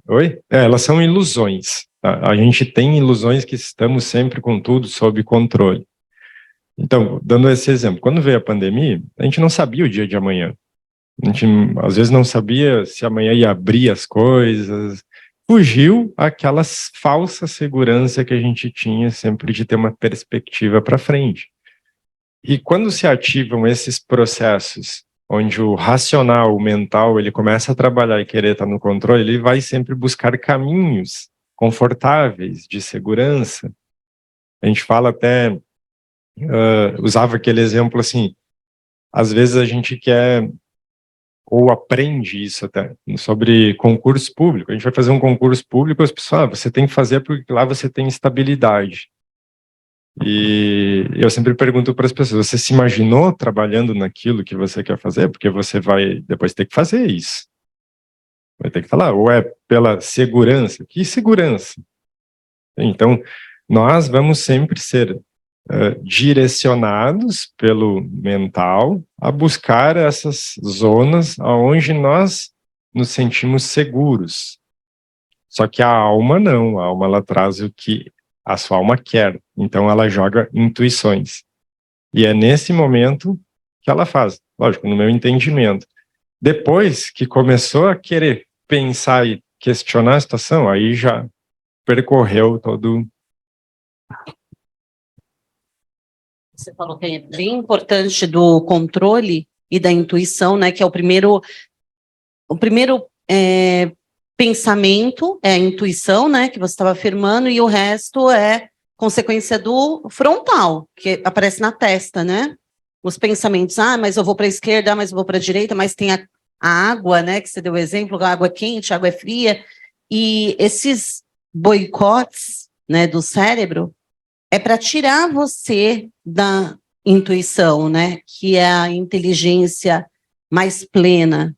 Oi? Elas são ilusões. A gente tem ilusões que estamos sempre com tudo sob controle. Então, dando esse exemplo, quando veio a pandemia, a gente não sabia o dia de amanhã. A gente, às vezes, não sabia se amanhã ia abrir as coisas. Fugiu aquela falsa segurança que a gente tinha sempre de ter uma perspectiva para frente. E quando se ativam esses processos, onde o racional, o mental, ele começa a trabalhar e querer estar no controle, ele vai sempre buscar caminhos confortáveis, de segurança. A gente fala até, usava aquele exemplo assim, às vezes a gente quer, ou aprende isso até, sobre concurso público. A gente vai fazer um concurso público, as pessoas, você tem que fazer porque lá você tem estabilidade. E eu sempre pergunto para as pessoas, você se imaginou trabalhando naquilo que você quer fazer? Porque você vai depois ter que fazer isso. Vai ter que falar, ou é pela segurança? Que segurança? Então, nós vamos sempre ser direcionados pelo mental a buscar essas zonas onde nós nos sentimos seguros. Só que a alma não, a alma ela traz o que a sua alma quer, então ela joga intuições. E é nesse momento que ela faz, lógico, no meu entendimento. Depois que começou a querer pensar e questionar a situação, aí já percorreu todo... Você falou que é bem importante do controle e da intuição, né? Que é o primeiro pensamento, é a intuição, né? Que você estava afirmando, e o resto é consequência do frontal, que aparece na testa, né? Os pensamentos, mas eu vou para a esquerda, mas eu vou para a direita, mas tem a água, né? Que você deu o exemplo, a água é quente, a água é fria, e esses boicotes, né? Do cérebro é para tirar você da intuição, né? Que é a inteligência mais plena,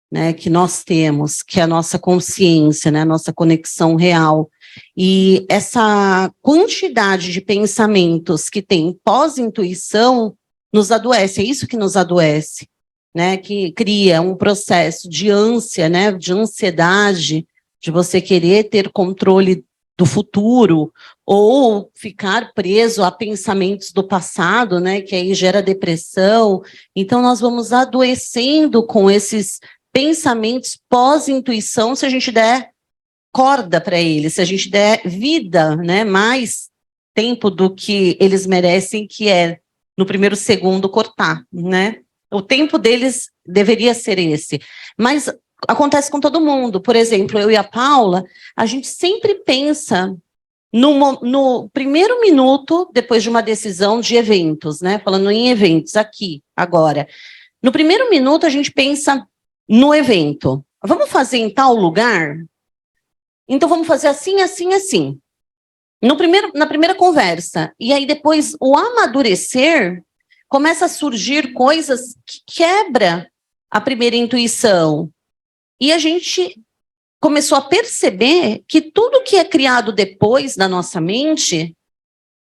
né? Que nós temos, que é a nossa consciência, né? A nossa conexão real. E essa quantidade de pensamentos que tem pós-intuição nos adoece, é isso que nos adoece, né? Que cria um processo de ânsia, né? De ansiedade, de você querer ter controle do futuro, ou ficar preso a pensamentos do passado, né, que aí gera depressão. Então, nós vamos adoecendo com esses pensamentos pós-intuição, se a gente der corda para eles, se a gente der vida, né, mais tempo do que eles merecem, que é, no primeiro segundo, cortar, né? O tempo deles deveria ser esse. Mas acontece com todo mundo. Por exemplo, eu e a Paula, a gente sempre pensa no primeiro minuto depois de uma decisão de eventos, né? Falando em eventos aqui, agora. No primeiro minuto, a gente pensa no evento. Vamos fazer em tal lugar? Então, vamos fazer assim, assim, assim. Na primeira conversa. E aí, depois, o amadurecer começa a surgir coisas que quebra a primeira intuição. E a gente começou a perceber que tudo que é criado depois da nossa mente,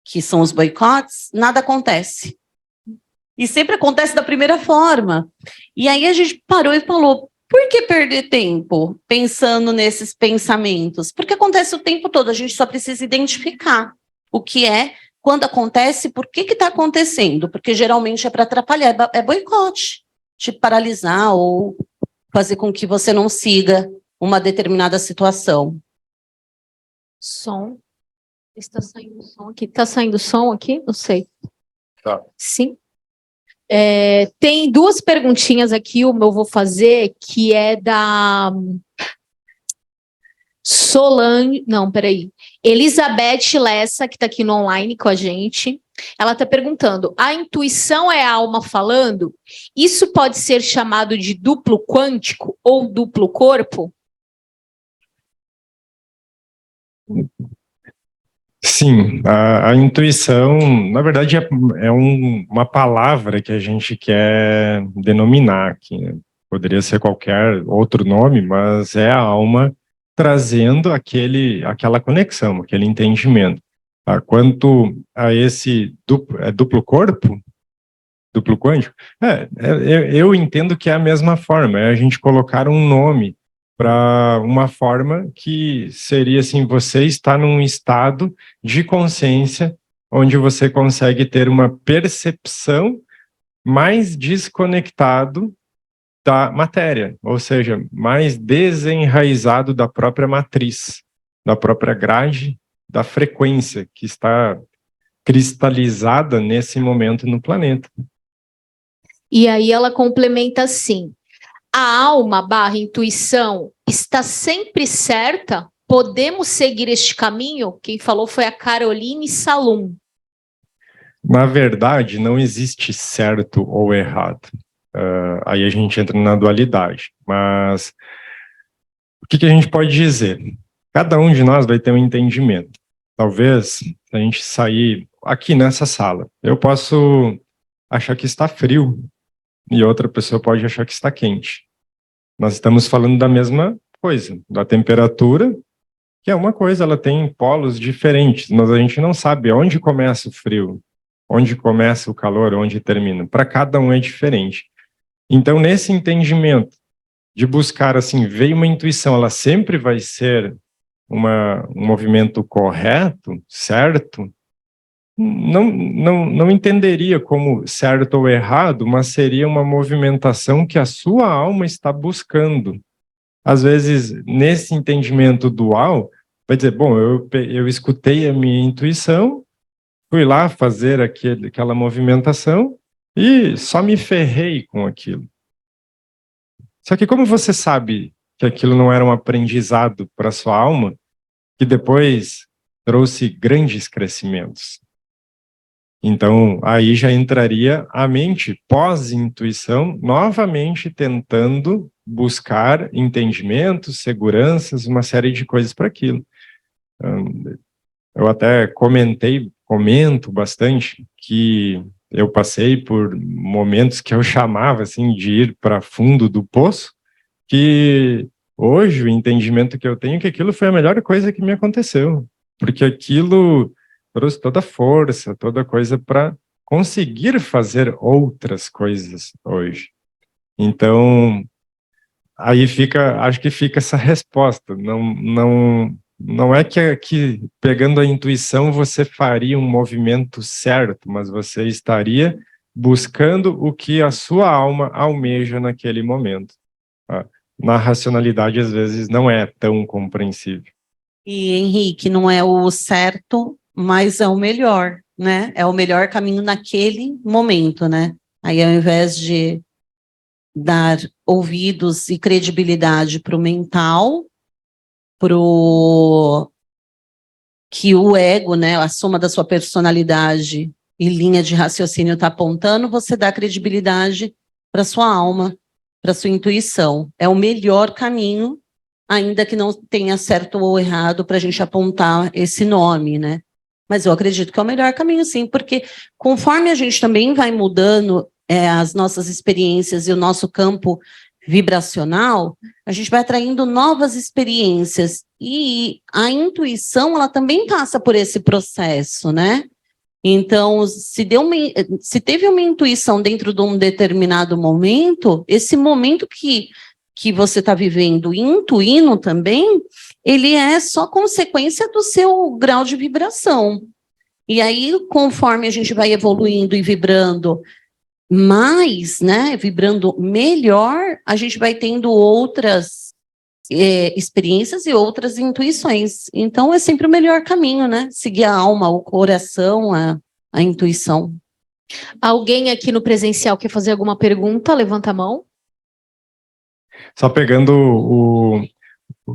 que são os boicotes, nada acontece. E sempre acontece da primeira forma. E aí a gente parou e falou, por que perder tempo pensando nesses pensamentos? Porque acontece o tempo todo, a gente só precisa identificar o que é, quando acontece, por que está acontecendo. Porque geralmente é para atrapalhar, é boicote, te paralisar ou fazer com que você não siga uma determinada situação. Som. Está saindo som aqui. Está saindo som aqui? Não sei. Tá. Sim. Tem duas perguntinhas aqui, eu vou fazer, que é da Solange, não, peraí. Elizabeth Lessa, que está aqui no online com a gente. Ela está perguntando: a intuição é a alma falando? Isso pode ser chamado de duplo quântico ou duplo corpo? Sim, a intuição, na verdade, é uma palavra que a gente quer denominar aqui, né? Poderia ser qualquer outro nome, mas é a alma trazendo aquela conexão, aquele entendimento. Quanto a esse duplo corpo, duplo quântico, eu entendo que é a mesma forma, é a gente colocar um nome para uma forma que seria assim, você está num estado de consciência onde você consegue ter uma percepção mais desconectado da matéria, ou seja, mais desenraizado da própria matriz, da própria grade, da frequência que está cristalizada nesse momento no planeta. E aí ela complementa assim: a alma / intuição está sempre certa? Podemos seguir este caminho? Quem falou foi a Caroline Salum. Na verdade, não existe certo ou errado. Aí a gente entra na dualidade. Mas o que a gente pode dizer? Cada um de nós vai ter um entendimento. Talvez, se a gente sair aqui nessa sala, eu posso achar que está frio e outra pessoa pode achar que está quente. Nós estamos falando da mesma coisa, da temperatura, que é uma coisa, ela tem polos diferentes, mas a gente não sabe onde começa o frio, onde começa o calor, onde termina. Para cada um é diferente. Então, nesse entendimento de buscar, assim, veio uma intuição, ela sempre vai ser um movimento correto, certo? Não entenderia como certo ou errado, mas seria uma movimentação que a sua alma está buscando. Às vezes, nesse entendimento dual, vai dizer, bom, eu escutei a minha intuição, fui lá fazer aquela movimentação e só me ferrei com aquilo. Só que como você sabe que aquilo não era um aprendizado para a sua alma, que depois trouxe grandes crescimentos? Então, aí já entraria a mente pós-intuição, novamente tentando buscar entendimentos, seguranças, uma série de coisas para aquilo. Eu até comento bastante que eu passei por momentos que eu chamava assim de ir para fundo do poço, que hoje o entendimento que eu tenho é que aquilo foi a melhor coisa que me aconteceu, porque aquilo trouxe toda a força, toda coisa para conseguir fazer outras coisas hoje. Então, aí acho que fica essa resposta. Não é que pegando a intuição você faria um movimento certo, mas você estaria buscando o que a sua alma almeja naquele momento. Na racionalidade, às vezes, não é tão compreensível. E, Henrique, não é o certo, mas é o melhor, né? É o melhor caminho naquele momento, né? Aí, ao invés de dar ouvidos e credibilidade para o mental, que o ego, né, a soma da sua personalidade e linha de raciocínio está apontando, você dá credibilidade para sua alma, para sua intuição. É o melhor caminho, ainda que não tenha certo ou errado para a gente apontar esse nome, né? Mas eu acredito que é o melhor caminho, sim, porque conforme a gente também vai mudando as nossas experiências e o nosso campo vibracional, a gente vai atraindo novas experiências. E a intuição, ela também passa por esse processo, né? Então, se teve uma intuição dentro de um determinado momento, esse momento que você está vivendo e intuindo também, ele é só consequência do seu grau de vibração. E aí, conforme a gente vai evoluindo e vibrando mais, né, vibrando melhor, a gente vai tendo outras experiências e outras intuições. Então, é sempre o melhor caminho, né? Seguir a alma, o coração, a intuição. Alguém aqui no presencial quer fazer alguma pergunta? Levanta a mão. Só pegando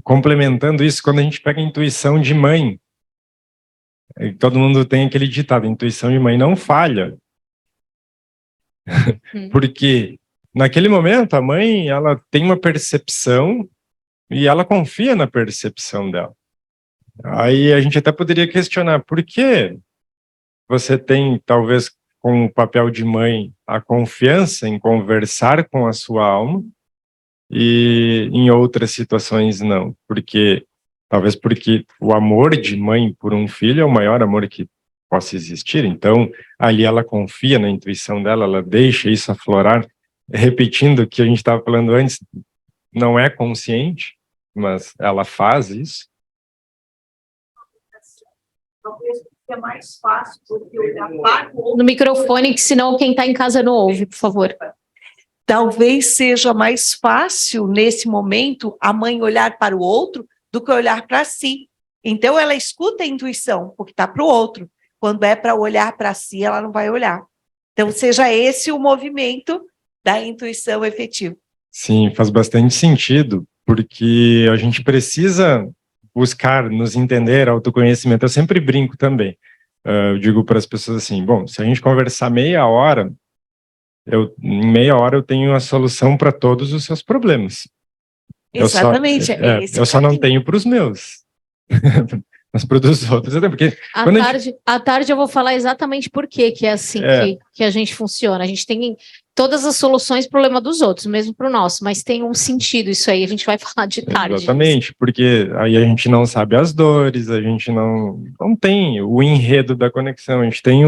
complementando isso, quando a gente pega a intuição de mãe, todo mundo tem aquele ditado, intuição de mãe não falha. Porque naquele momento a mãe, ela tem uma percepção e ela confia na percepção dela. Aí a gente até poderia questionar, por que você tem, talvez com o papel de mãe, a confiança em conversar com a sua alma e em outras situações não? Talvez porque o amor de mãe por um filho é o maior amor que possa existir. Então, ali ela confia na intuição dela, ela deixa isso aflorar. Repetindo o que a gente estava falando antes, não é consciente, mas ela faz isso. Talvez é mais fácil porque olhar para o outro. No microfone, que senão quem está em casa não ouve, por favor. Talvez seja mais fácil, nesse momento, a mãe olhar para o outro do que olhar para si. Então, ela escuta a intuição, porque está para o outro. Quando é para olhar para si, ela não vai olhar. Então, seja esse o movimento da intuição efetiva. Sim, faz bastante sentido, porque a gente precisa buscar nos entender, autoconhecimento. Eu sempre brinco também. Eu digo para as pessoas assim, bom, se a gente conversar meia hora, em meia hora eu tenho a solução para todos os seus problemas. Exatamente. Eu só não tenho para os meus. Mas para os outros, até porque... À tarde eu vou falar exatamente por que é assim que a gente funciona. A gente tem todas as soluções para o problema dos outros, mesmo para o nosso, mas tem um sentido isso aí, a gente vai falar de tarde. Exatamente, porque aí a gente não sabe as dores, a gente não tem o enredo da conexão, a gente tem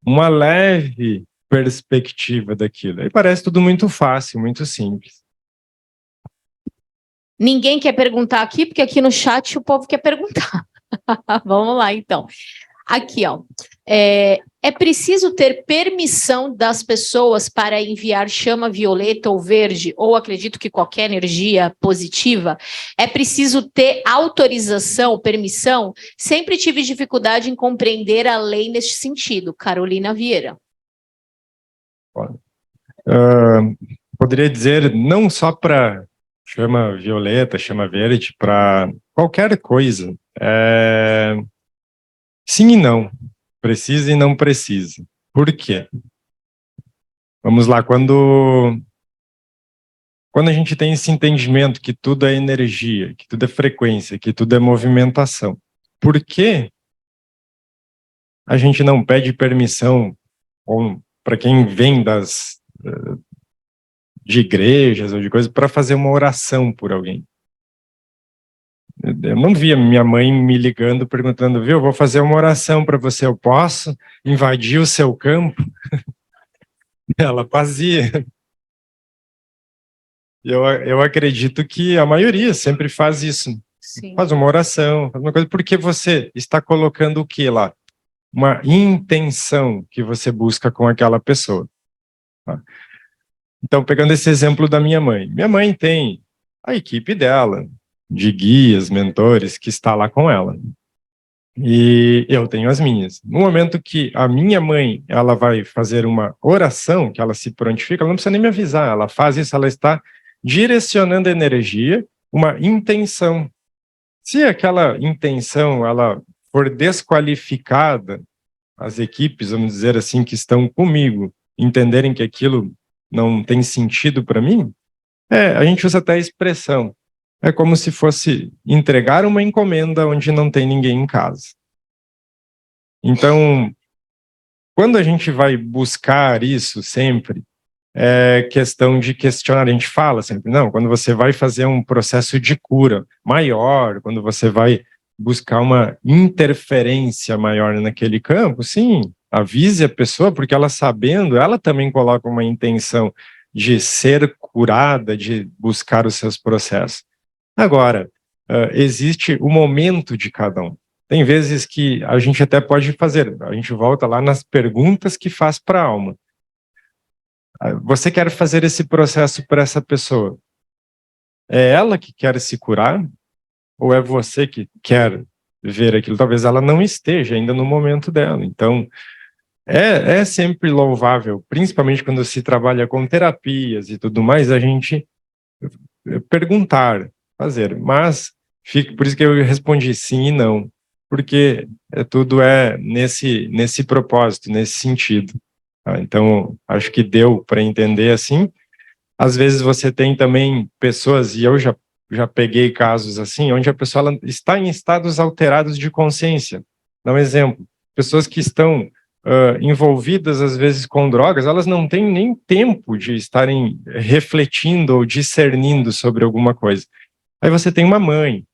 uma leve perspectiva daquilo. Aí parece tudo muito fácil, muito simples. Ninguém quer perguntar aqui, porque aqui no chat o povo quer perguntar. Vamos lá, então. Aqui, ó. É preciso ter permissão das pessoas para enviar chama violeta ou verde, ou acredito que qualquer energia positiva? É preciso ter autorização, permissão? Sempre tive dificuldade em compreender a lei neste sentido. Carolina Vieira. Poderia dizer, não só para chama violeta, chama verde, para qualquer coisa. Sim e não. Precisa e não precisa. Por quê? Vamos lá, quando a gente tem esse entendimento que tudo é energia, que tudo é frequência, que tudo é movimentação, por que a gente não pede permissão para quem vem de igrejas ou de coisas para fazer uma oração por alguém? Eu não via minha mãe me ligando, perguntando, viu, vou fazer uma oração para você, eu posso invadir o seu campo? Ela fazia. Eu acredito que a maioria sempre faz isso. Sim. Faz uma oração, faz uma coisa, porque você está colocando o que lá? Uma intenção que você busca com aquela pessoa. Tá? Então, pegando esse exemplo da minha mãe tem a equipe dela, de guias, mentores, que está lá com ela. E eu tenho as minhas. No momento que a minha mãe, ela vai fazer uma oração, que ela se prontifica, ela não precisa nem me avisar, ela faz isso, ela está direcionando a energia, uma intenção. Se aquela intenção, ela for desqualificada, as equipes, vamos dizer assim, que estão comigo, entenderem que aquilo não tem sentido para mim, a gente usa até a expressão. É como se fosse entregar uma encomenda onde não tem ninguém em casa. Então, quando a gente vai buscar isso sempre, é questão de questionar. A gente fala sempre, não, quando você vai fazer um processo de cura maior, quando você vai buscar uma interferência maior naquele campo, sim, avise a pessoa, porque ela sabendo, ela também coloca uma intenção de ser curada, de buscar os seus processos. Agora, existe o momento de cada um. Tem vezes que a gente até pode fazer, a gente volta lá nas perguntas que faz para a alma. Você quer fazer esse processo para essa pessoa? É ela que quer se curar? Ou é você que quer ver aquilo? Talvez ela não esteja ainda no momento dela. Então, é sempre louvável, principalmente quando se trabalha com terapias e tudo mais, a gente perguntar, fazer. Mas, por isso que eu respondi sim e não. Porque tudo é nesse propósito, nesse sentido. Tá? Então, acho que deu para entender assim. Às vezes você tem também pessoas, e eu já peguei casos assim, onde a pessoa ela está em estados alterados de consciência. Dá um exemplo, pessoas que estão envolvidas às vezes com drogas, elas não têm nem tempo de estarem refletindo ou discernindo sobre alguma coisa. Aí você tem uma mãe,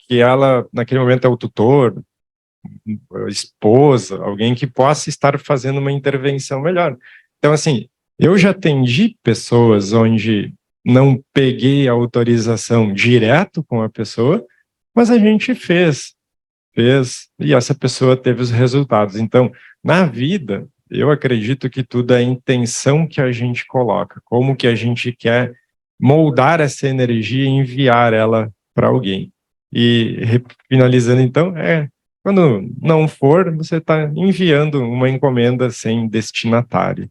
que ela naquele momento é o tutor, esposa, alguém que possa estar fazendo uma intervenção melhor. Então, assim, eu já atendi pessoas onde não peguei a autorização direto com a pessoa, mas a gente fez, e essa pessoa teve os resultados. Então, na vida, eu acredito que tudo é a intenção que a gente coloca, como que a gente quer moldar essa energia e enviar ela para alguém. E finalizando, então, quando não for, você está enviando uma encomenda sem destinatário.